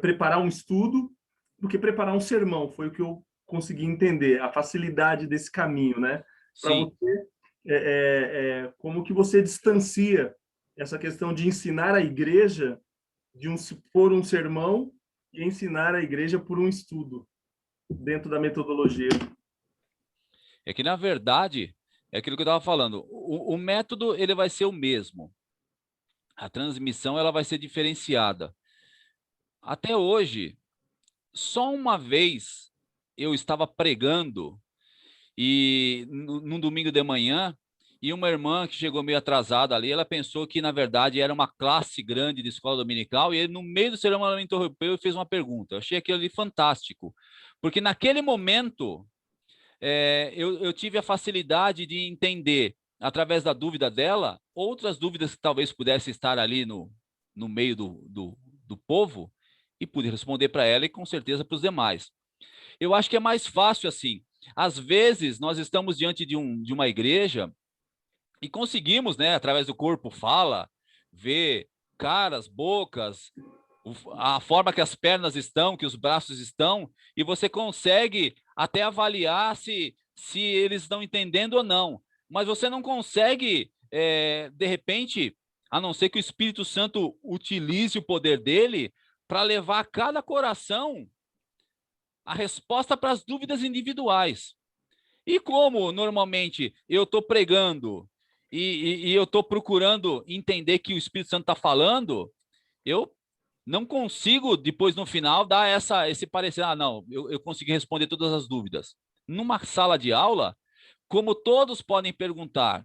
preparar um estudo do que preparar um sermão. Foi o que eu consegui entender, a facilidade desse caminho, né? Para você, como que você distancia essa questão de ensinar a igreja por um sermão e ensinar a igreja por um estudo dentro da metodologia. É que, na verdade, é aquilo que eu estava falando, o método ele vai ser o mesmo. A transmissão ela vai ser diferenciada. Até hoje, só uma vez eu estava pregando e num domingo de manhã, e uma irmã que chegou meio atrasada ali, ela pensou que, na verdade, era uma classe grande de escola dominical, e ele, no meio do sermão, ela me interrompeu e fez uma pergunta. Eu achei aquilo ali fantástico, porque naquele momento, eu tive a facilidade de entender, através da dúvida dela, outras dúvidas que talvez pudessem estar ali no meio do povo, e pude responder para ela e, com certeza, para os demais. Eu acho que é mais fácil assim. Às vezes, nós estamos diante de uma igreja e conseguimos, né, através do corpo fala, ver caras, bocas, a forma que as pernas estão, que os braços estão, e você consegue até avaliar se eles estão entendendo ou não. Mas você não consegue, de repente, a não ser que o Espírito Santo utilize o poder dele para levar a cada coração a resposta para as dúvidas individuais. E como, normalmente, eu estou pregando e eu estou procurando entender que o Espírito Santo está falando, eu não consigo, depois, no final, dar esse parecer, não, eu consegui responder todas as dúvidas. Numa sala de aula, como todos podem perguntar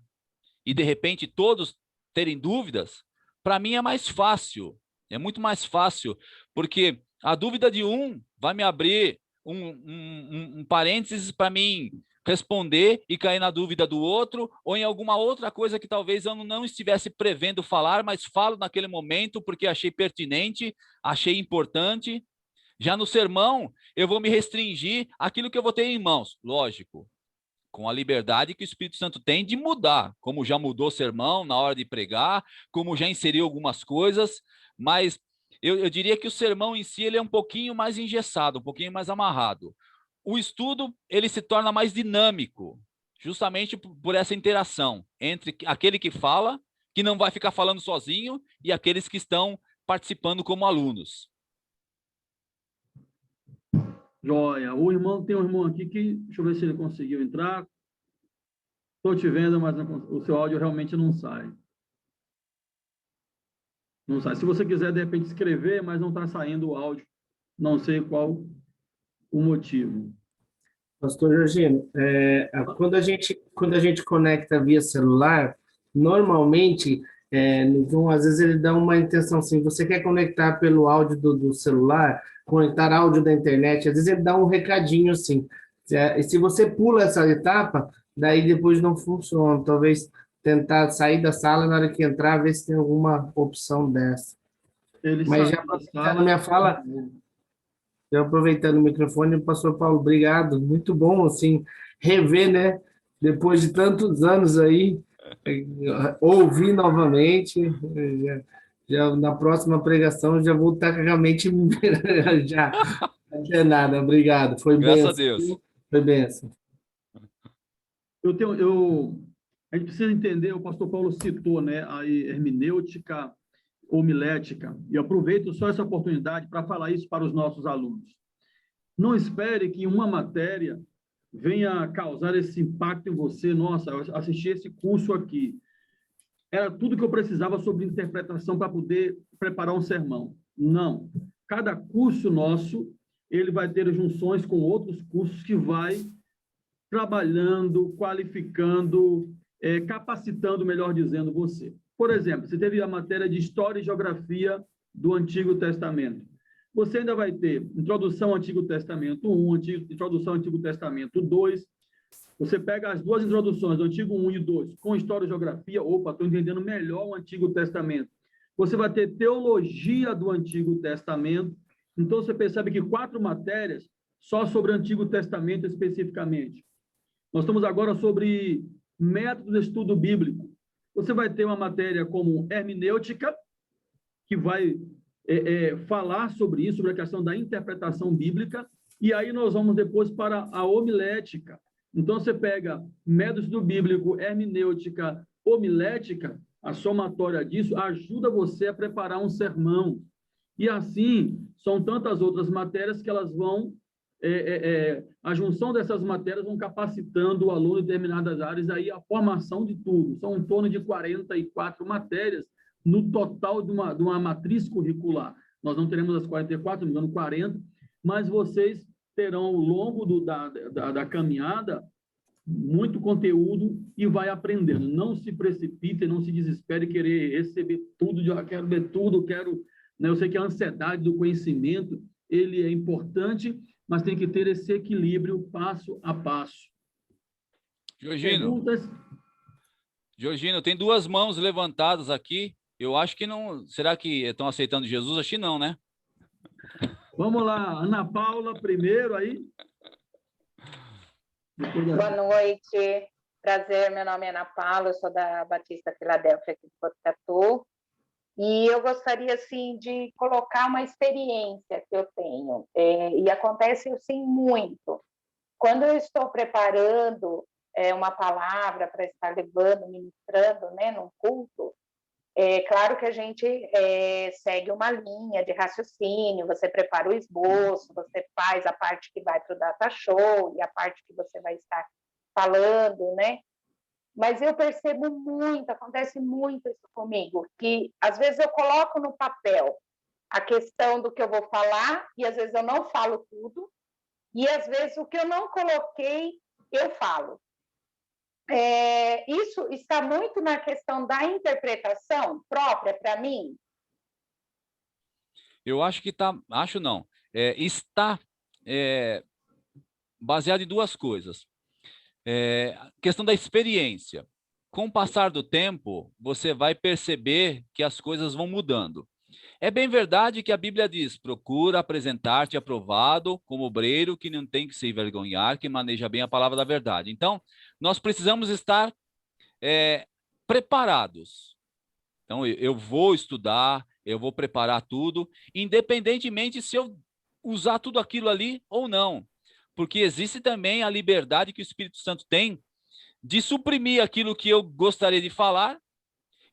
e, de repente, todos terem dúvidas, para mim é mais fácil, é muito mais fácil, porque a dúvida de um vai me abrir um parênteses para mim responder e cair na dúvida do outro, ou em alguma outra coisa que talvez eu não estivesse prevendo falar, mas falo naquele momento porque achei pertinente, achei importante. Já no sermão, eu vou me restringir àquilo que eu vou ter em mãos, lógico, com a liberdade que o Espírito Santo tem de mudar, como já mudou o sermão na hora de pregar, como já inseriu algumas coisas, mas eu diria que o sermão em si ele é um pouquinho mais engessado, um pouquinho mais amarrado. O estudo ele se torna mais dinâmico, justamente por essa interação entre aquele que fala, que não vai ficar falando sozinho, e aqueles que estão participando como alunos. Joia. Tem um irmão aqui que, deixa eu ver se ele conseguiu entrar. Estou te vendo, mas o seu áudio realmente não sai. Não sai. Se você quiser, de repente, escrever, mas não está saindo o áudio. Não sei qual o motivo. Pastor Georgino, quando a gente conecta via celular, normalmente, às vezes ele dá uma intenção assim, você quer conectar pelo áudio do celular, conectar áudio da internet, às vezes ele dá um recadinho assim. E se você pula essa etapa, daí depois não funciona. Talvez tentar sair da sala na hora que entrar, ver se tem alguma opção dessa. Mas já aproveitando a minha fala, aproveitando o microfone, pastor Paulo, obrigado. Muito bom, assim, rever, né? Depois de tantos anos aí, ouvir novamente. Já na próxima pregação, já vou estar realmente já. Não é nada, obrigado. Foi bem. Graças a Deus. Foi benção. A gente precisa entender, o pastor Paulo citou, né, a hermenêutica homilética, e aproveito só essa oportunidade para falar isso para os nossos alunos. Não espere que uma matéria venha causar esse impacto em você. Nossa, eu assisti esse curso aqui. Era tudo que eu precisava sobre interpretação para poder preparar um sermão. Não. Cada curso nosso, ele vai ter junções com outros cursos que vai trabalhando, qualificando, capacitando, melhor dizendo, você. Por exemplo, você teve a matéria de História e Geografia do Antigo Testamento. Você ainda vai ter Introdução ao Antigo Testamento 1, Introdução ao Antigo Testamento 2. Você pega as duas introduções, do Antigo 1 e 2, com História e Geografia. Opa, estou entendendo melhor o Antigo Testamento. Você vai ter Teologia do Antigo Testamento. Então, você percebe que 4 matérias só sobre o Antigo Testamento especificamente. Nós estamos agora sobre métodos de estudo bíblico. Você vai ter uma matéria como hermenêutica, que vai falar sobre isso, sobre a questão da interpretação bíblica, e aí nós vamos depois para a homilética. Então, você pega métodos do bíblico, hermenêutica, homilética, a somatória disso ajuda você a preparar um sermão. E assim, são tantas outras matérias que elas vão... a junção dessas matérias vão capacitando o aluno em determinadas áreas, aí a formação de tudo. São em torno de 44 matérias no total de uma matriz curricular. Nós não teremos as 44, não me engano, 40, mas vocês terão, ao longo da caminhada, muito conteúdo e vai aprendendo. Não se precipite, não se desespere querer receber tudo, quero ver tudo, né? Eu sei que a ansiedade do conhecimento, ele é importante, mas tem que ter esse equilíbrio passo a passo. Perguntas? Georgino, tem 2 mãos levantadas aqui. Eu acho que não... Será que estão aceitando Jesus? Acho que não, né? Vamos lá, Ana Paula primeiro aí. Boa noite, prazer, meu nome é Ana Paula, eu sou da Batista Filadélfia aqui de Botucatu, e eu gostaria, assim, de colocar uma experiência que eu tenho, e acontece, assim, muito. Quando eu estou preparando uma palavra para estar levando, ministrando, né, num culto, é claro que a gente segue uma linha de raciocínio, você prepara o esboço, você faz a parte que vai para o data show e a parte que você vai estar falando, né? Mas eu percebo muito, acontece muito isso comigo, que às vezes eu coloco no papel a questão do que eu vou falar e às vezes eu não falo tudo e às vezes o que eu não coloquei, eu falo. Isso está muito na questão da interpretação própria para mim? Eu acho que está... Acho não. Está baseado em 2 coisas. Questão da experiência. Com o passar do tempo, você vai perceber que as coisas vão mudando. É bem verdade que a Bíblia diz: procura apresentar-te aprovado como obreiro que não tem que se envergonhar, que maneja bem a palavra da verdade. Então, nós precisamos estar preparados. Então, eu vou estudar, eu vou preparar tudo, independentemente se eu usar tudo aquilo ali ou não. Porque existe também a liberdade que o Espírito Santo tem de suprimir aquilo que eu gostaria de falar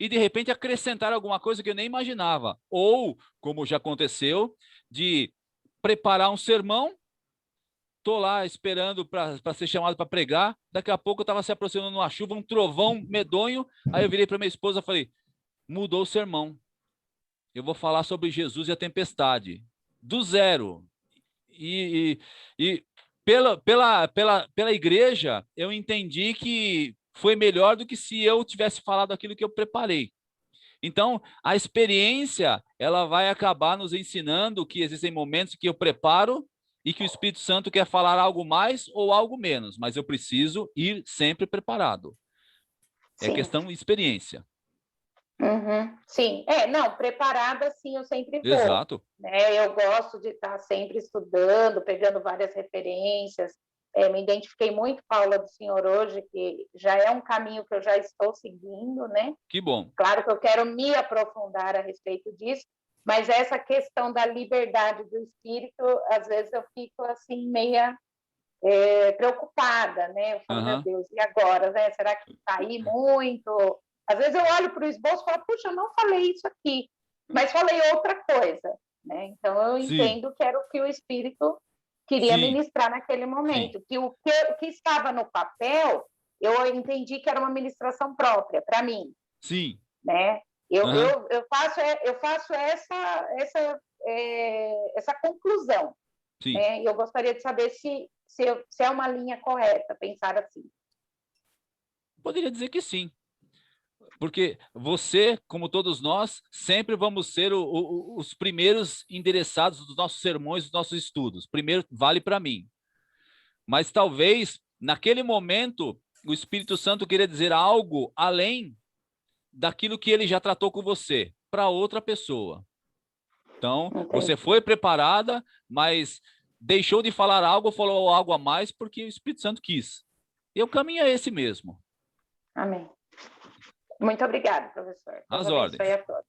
e, de repente, acrescentar alguma coisa que eu nem imaginava. Ou, como já aconteceu, de preparar um sermão, estou lá esperando para ser chamado para pregar, daqui a pouco eu estava se aproximando uma chuva, um trovão medonho, aí eu virei para minha esposa e falei: mudou o sermão. Eu vou falar sobre Jesus e a tempestade. Do zero. E pela igreja, eu entendi que foi melhor do que se eu tivesse falado aquilo que eu preparei. Então, a experiência, ela vai acabar nos ensinando que existem momentos que eu preparo e que o Espírito Santo quer falar algo mais ou algo menos, mas eu preciso ir sempre preparado. Sim. É questão de experiência. Uhum. Sim, não, preparada sim, eu sempre vou. Exato. Né? Eu gosto de estar sempre estudando, pegando várias referências. Me identifiquei muito com a aula do senhor hoje, que já é um caminho que eu já estou seguindo, né? Que bom. Claro que eu quero me aprofundar a respeito disso, mas essa questão da liberdade do espírito, às vezes eu fico assim meia preocupada, né? Eu falo, meu Deus, e agora, né? Será que saí muito? Às vezes eu olho para o esboço e falo, puxa, eu não falei isso aqui, mas falei outra coisa, né? Então eu entendo que era o que o Espírito queria ministrar naquele momento, que o que estava no papel, eu entendi que era uma ministração própria para mim. Sim. Né? Eu faço essa conclusão. Sim. Né? E eu gostaria de saber se é uma linha correta pensar assim. Poderia dizer que sim. Porque você, como todos nós, sempre vamos ser os primeiros endereçados dos nossos sermões, dos nossos estudos. Primeiro, vale para mim. Mas talvez, naquele momento, o Espírito Santo queria dizer algo além daquilo que ele já tratou com você, para outra pessoa. Então, você foi preparada, mas deixou de falar algo, falou algo a mais, porque o Espírito Santo quis. E o caminho é esse mesmo. Amém. Muito obrigada, professor. Às ordens. A todos.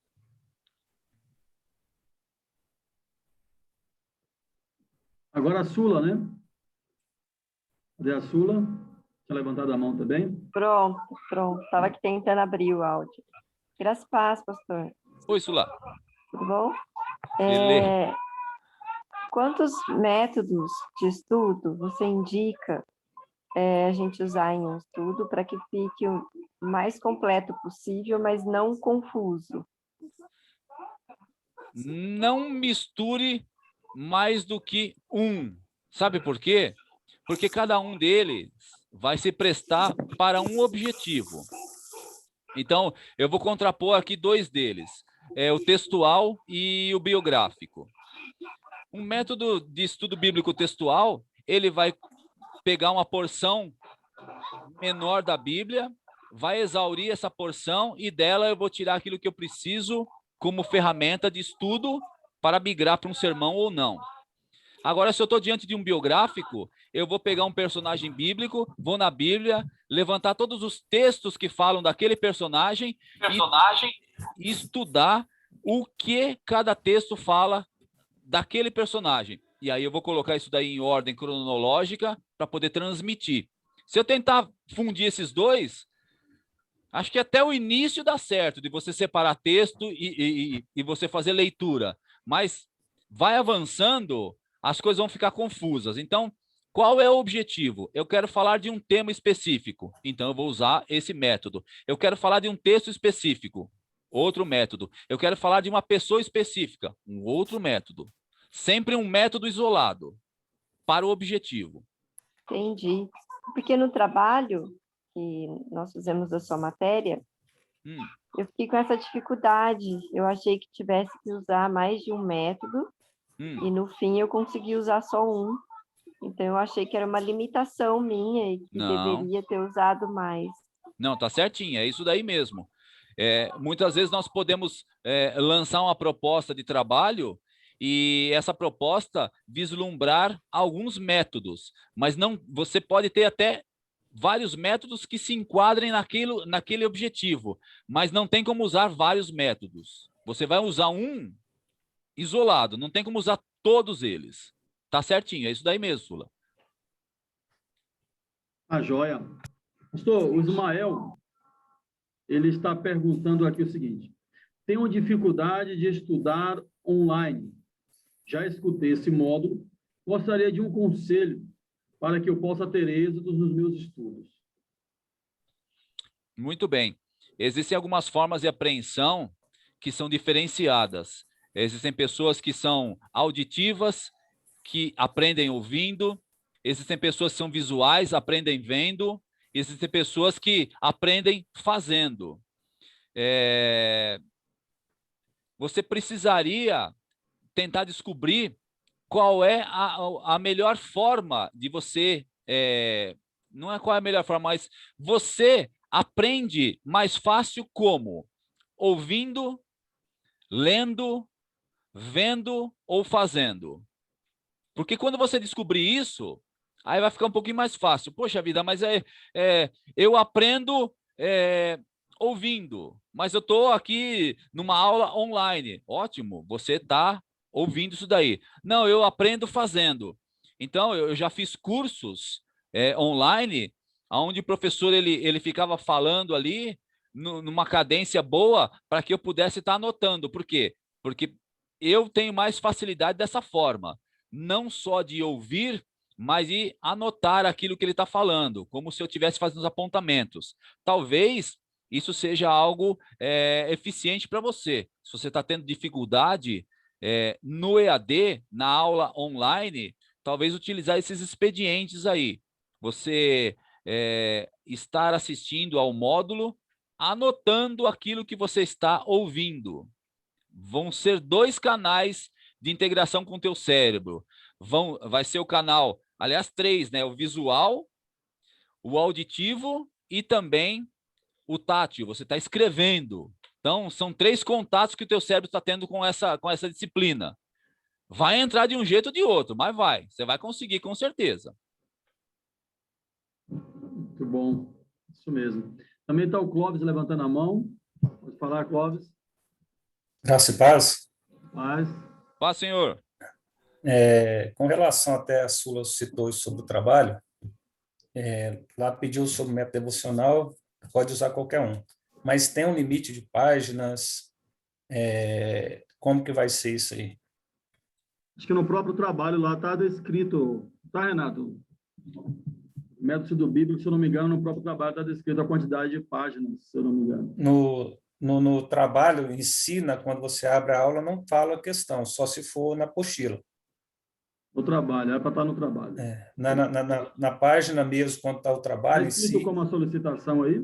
Agora a Sula, né? Cadê a Sula? Tinha levantado a mão também? Pronto. Estava aqui tentando abrir o áudio. Graças a paz, pastor. Oi, Sula. Tudo bom? Quantos métodos de estudo você indica a gente usar em um estudo para que fique o mais completo possível, mas não confuso? Não misture mais do que um. Sabe por quê? Porque cada um deles vai se prestar para um objetivo. Então, eu vou contrapor aqui dois deles, o textual e o biográfico. Um método de estudo bíblico textual, ele vai pegar uma porção menor da Bíblia, vai exaurir essa porção e dela eu vou tirar aquilo que eu preciso como ferramenta de estudo para migrar para um sermão ou não. Agora, se eu estou diante de um biográfico, eu vou pegar um personagem bíblico, vou na Bíblia, levantar todos os textos que falam daquele personagem. E estudar o que cada texto fala daquele personagem. E aí eu vou colocar isso daí em ordem cronológica para poder transmitir. Se eu tentar fundir esses dois, acho que até o início dá certo, de você separar texto e você fazer leitura. Mas vai avançando, as coisas vão ficar confusas. Então, qual é o objetivo? Eu quero falar de um tema específico, então eu vou usar esse método. Eu quero falar de um texto específico, outro método. Eu quero falar de uma pessoa específica, um outro método. Sempre um método isolado para o objetivo. Entendi. Porque no trabalho que nós fizemos da sua matéria, eu fiquei com essa dificuldade. Eu achei que tivesse que usar mais de um método e no fim eu consegui usar só um. Então eu achei que era uma limitação minha e que deveria ter usado mais. Não, tá certinho, é isso daí mesmo. Muitas vezes nós podemos lançar uma proposta de trabalho e essa proposta vislumbrar alguns métodos, mas não, você pode ter até vários métodos que se enquadrem naquele objetivo, mas não tem como usar vários métodos. Você vai usar um isolado, não tem como usar todos eles. Tá certinho, é isso daí mesmo, Sula. Joia. Pastor, o Ismael, ele está perguntando aqui o seguinte: tenho dificuldade de estudar online. Já escutei esse módulo, gostaria de um conselho para que eu possa ter êxito nos meus estudos. Muito bem. Existem algumas formas de apreensão que são diferenciadas. Existem pessoas que são auditivas, que aprendem ouvindo. Existem pessoas que são visuais, aprendem vendo. Existem pessoas que aprendem fazendo. Você precisaria tentar descobrir qual é a melhor forma de você... não é qual é a melhor forma, mas você aprende mais fácil como? Ouvindo, lendo, vendo ou fazendo. Porque quando você descobrir isso, aí vai ficar um pouquinho mais fácil. Poxa vida, mas eu aprendo ouvindo, mas eu estou aqui numa aula online. Ótimo, você está ouvindo isso daí. Não, eu aprendo fazendo. Então, eu já fiz cursos online, onde o professor ele ficava falando ali, numa cadência boa, para que eu pudesse estar anotando. Por quê? Porque eu tenho mais facilidade dessa forma. Não só de ouvir, mas de anotar aquilo que ele está falando, como se eu estivesse fazendo os apontamentos. Talvez isso seja algo eficiente para você. Se você está tendo dificuldade no EAD, na aula online, talvez utilizar esses expedientes aí. Você estar assistindo ao módulo, anotando aquilo que você está ouvindo. Vão ser 2 canais de integração com o teu cérebro. Vai ser o canal, aliás, 3, né? O visual, o auditivo e também o tátil. Você está escrevendo. Então, são 3 contatos que o teu cérebro está tendo com essa disciplina. Vai entrar de um jeito ou de outro, mas vai. Você vai conseguir, com certeza. Muito bom. Isso mesmo. Também está o Clóvis levantando a mão. Pode falar, Clóvis. Graça e paz. Paz. Paz, senhor. Com relação até a Sula citou sobre o trabalho, lá pediu sobre o método devocional, pode usar qualquer um. Mas tem um limite de páginas? Como que vai ser isso aí? Acho que no próprio trabalho lá está descrito, tá, Renato? O método estudo bíblico, se eu não me engano, no próprio trabalho está descrito a quantidade de páginas, se eu não me engano. No trabalho, ensina, quando você abre a aula, não fala a questão, só se for na apostila. No trabalho, é para estar no trabalho. Na página mesmo, quando está o trabalho em si. como a solicitação aí?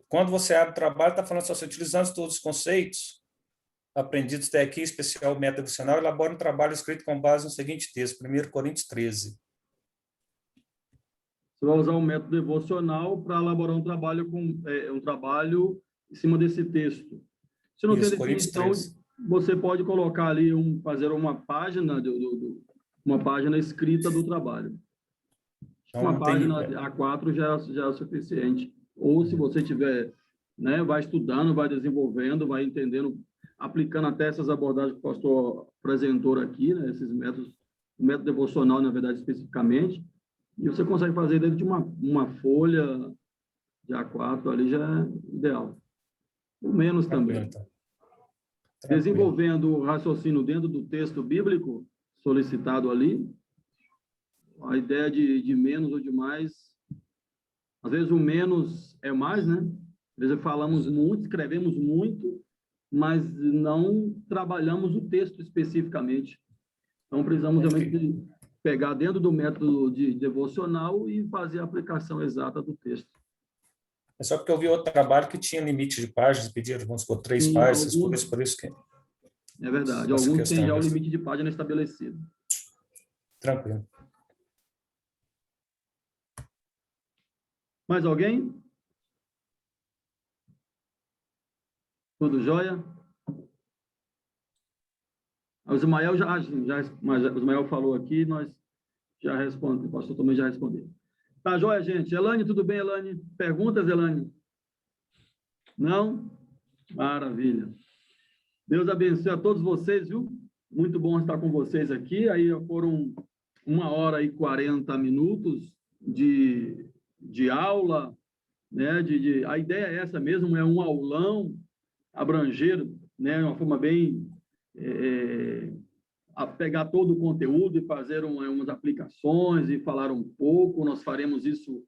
Quando você abre o trabalho, está falando assim, utilizando todos os conceitos aprendidos até aqui, em especial o método adicional, elabora um trabalho escrito com base no seguinte texto, 1 Coríntios 13. Você vai usar um método devocional para elaborar um trabalho em cima desse texto. Se não tem definição, você pode colocar ali, fazer uma página, uma página escrita do trabalho. Então, uma página A4 já é suficiente. Ou se você tiver, né, vai estudando, vai desenvolvendo, vai entendendo, aplicando até essas abordagens que o pastor apresentou aqui, né, esses métodos, o método devocional, na verdade, especificamente, e você consegue fazer dentro de uma folha de A4, ali já é ideal. Ou menos também. Desenvolvendo o raciocínio dentro do texto bíblico solicitado ali, a ideia de menos ou de mais, às vezes o menos é mais, né? Às vezes falamos muito, escrevemos muito, mas não trabalhamos o texto especificamente. Então, precisamos realmente pegar dentro do método de devocional e fazer a aplicação exata do texto. É só porque eu vi outro trabalho que tinha limite de páginas, pediram, vamos supor, 3 páginas, por isso que... É verdade, alguns têm já o limite de página estabelecido. Tranquilo. Mais alguém? Tudo jóia? O Ismael o Ismael falou aqui, nós já respondemos, o pastor também já respondeu. Tá jóia, gente? Elane, tudo bem, Elane? Perguntas, Elane? Não? Maravilha. Deus abençoe a todos vocês, viu? Muito bom estar com vocês aqui. Aí foram 1h40 de aula, né? A ideia é essa mesmo, é um aulão, abranger, né? Uma forma bem... a pegar todo o conteúdo e fazer umas aplicações e falar um pouco. Nós faremos isso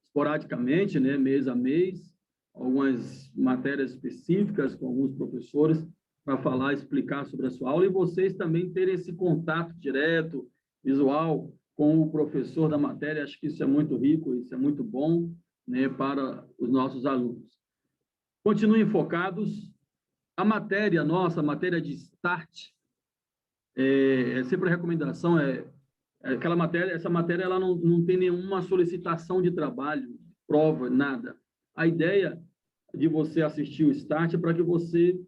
esporadicamente, né? Mês a mês, algumas matérias específicas com alguns professores para falar, explicar sobre a sua aula, e vocês também terem esse contato direto, visual, com o professor da matéria. Acho que isso é muito rico, isso é muito bom, né, para os nossos alunos. Continuem focados. A matéria nossa, a matéria de START, sempre a recomendação aquela matéria, essa matéria ela não tem nenhuma solicitação de trabalho, prova, nada. A ideia de você assistir o START é para que você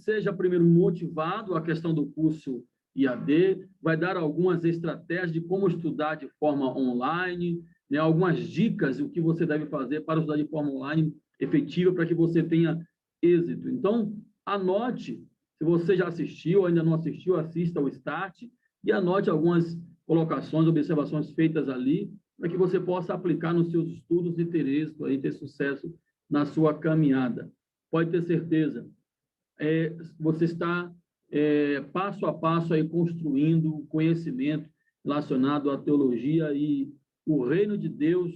seja primeiro motivado. A questão do curso IAD vai dar algumas estratégias de como estudar de forma online, né, algumas dicas do que você deve fazer para estudar de forma online efetiva para que você tenha êxito. Então, anote, se você já assistiu ou ainda não assistiu, assista ao START e anote algumas colocações, observações feitas ali, para que você possa aplicar nos seus estudos e ter êxito, aí, ter sucesso na sua caminhada. Pode ter certeza, você está passo a passo aí construindo conhecimento relacionado à teologia, e o reino de Deus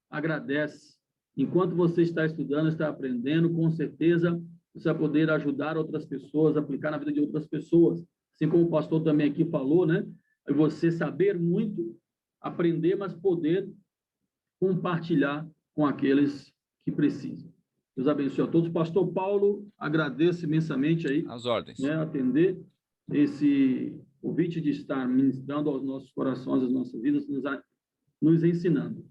agradece. Enquanto você está estudando, está aprendendo, com certeza você vai poder ajudar outras pessoas, aplicar na vida de outras pessoas. Assim como o pastor também aqui falou, né? Você saber muito, aprender, mas poder compartilhar com aqueles que precisam. Deus abençoe a todos. Pastor Paulo, agradeço imensamente aí. As ordens. Né, atender esse convite de estar ministrando aos nossos corações, às nossas vidas, nos ensinando.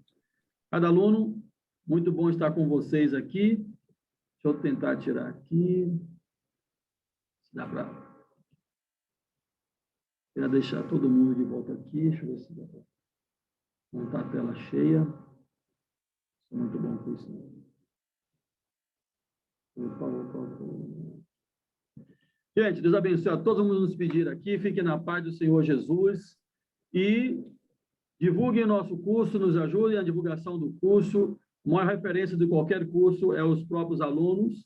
Cada aluno, muito bom estar com vocês aqui. Deixa eu tentar tirar aqui. Se dá para... Quero deixar todo mundo de volta aqui. Deixa eu ver se dá para montar a tela cheia. Sou muito bom com isso. Gente, Deus abençoe a todos. Vamos nos pedir aqui. Fiquem na paz do Senhor Jesus. E divulguem o nosso curso, nos ajudem na divulgação do curso. A maior referência de qualquer curso é os próprios alunos.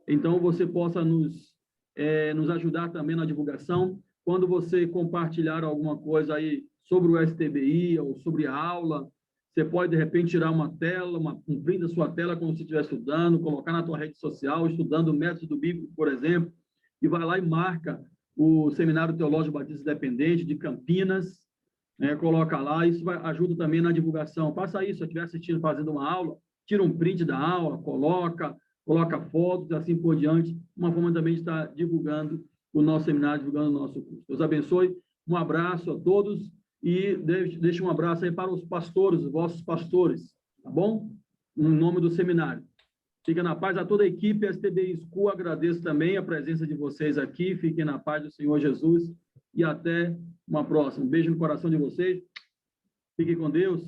Então, você possa nos ajudar também na divulgação. Quando você compartilhar alguma coisa aí sobre o STBI ou sobre a aula, você pode, de repente, tirar uma tela, um print da sua tela quando você estiver estudando, colocar na tua rede social, estudando o método bíblico, por exemplo, e vai lá e marca o Seminário Teológico Batista Independente de Campinas, né? Coloca lá, isso ajuda também na divulgação. Faça isso, se estiver assistindo, fazendo uma aula, tira um print da aula, coloca fotos, assim por diante, uma forma também de estar divulgando o nosso seminário, divulgando o nosso curso. Deus abençoe, um abraço a todos e deixe um abraço aí para os pastores, os vossos pastores, tá bom? No nome do seminário. Fiquem na paz, a toda a equipe STB School, agradeço também a presença de vocês aqui, fiquem na paz do Senhor Jesus e até uma próxima. Um beijo no coração de vocês, fiquem com Deus.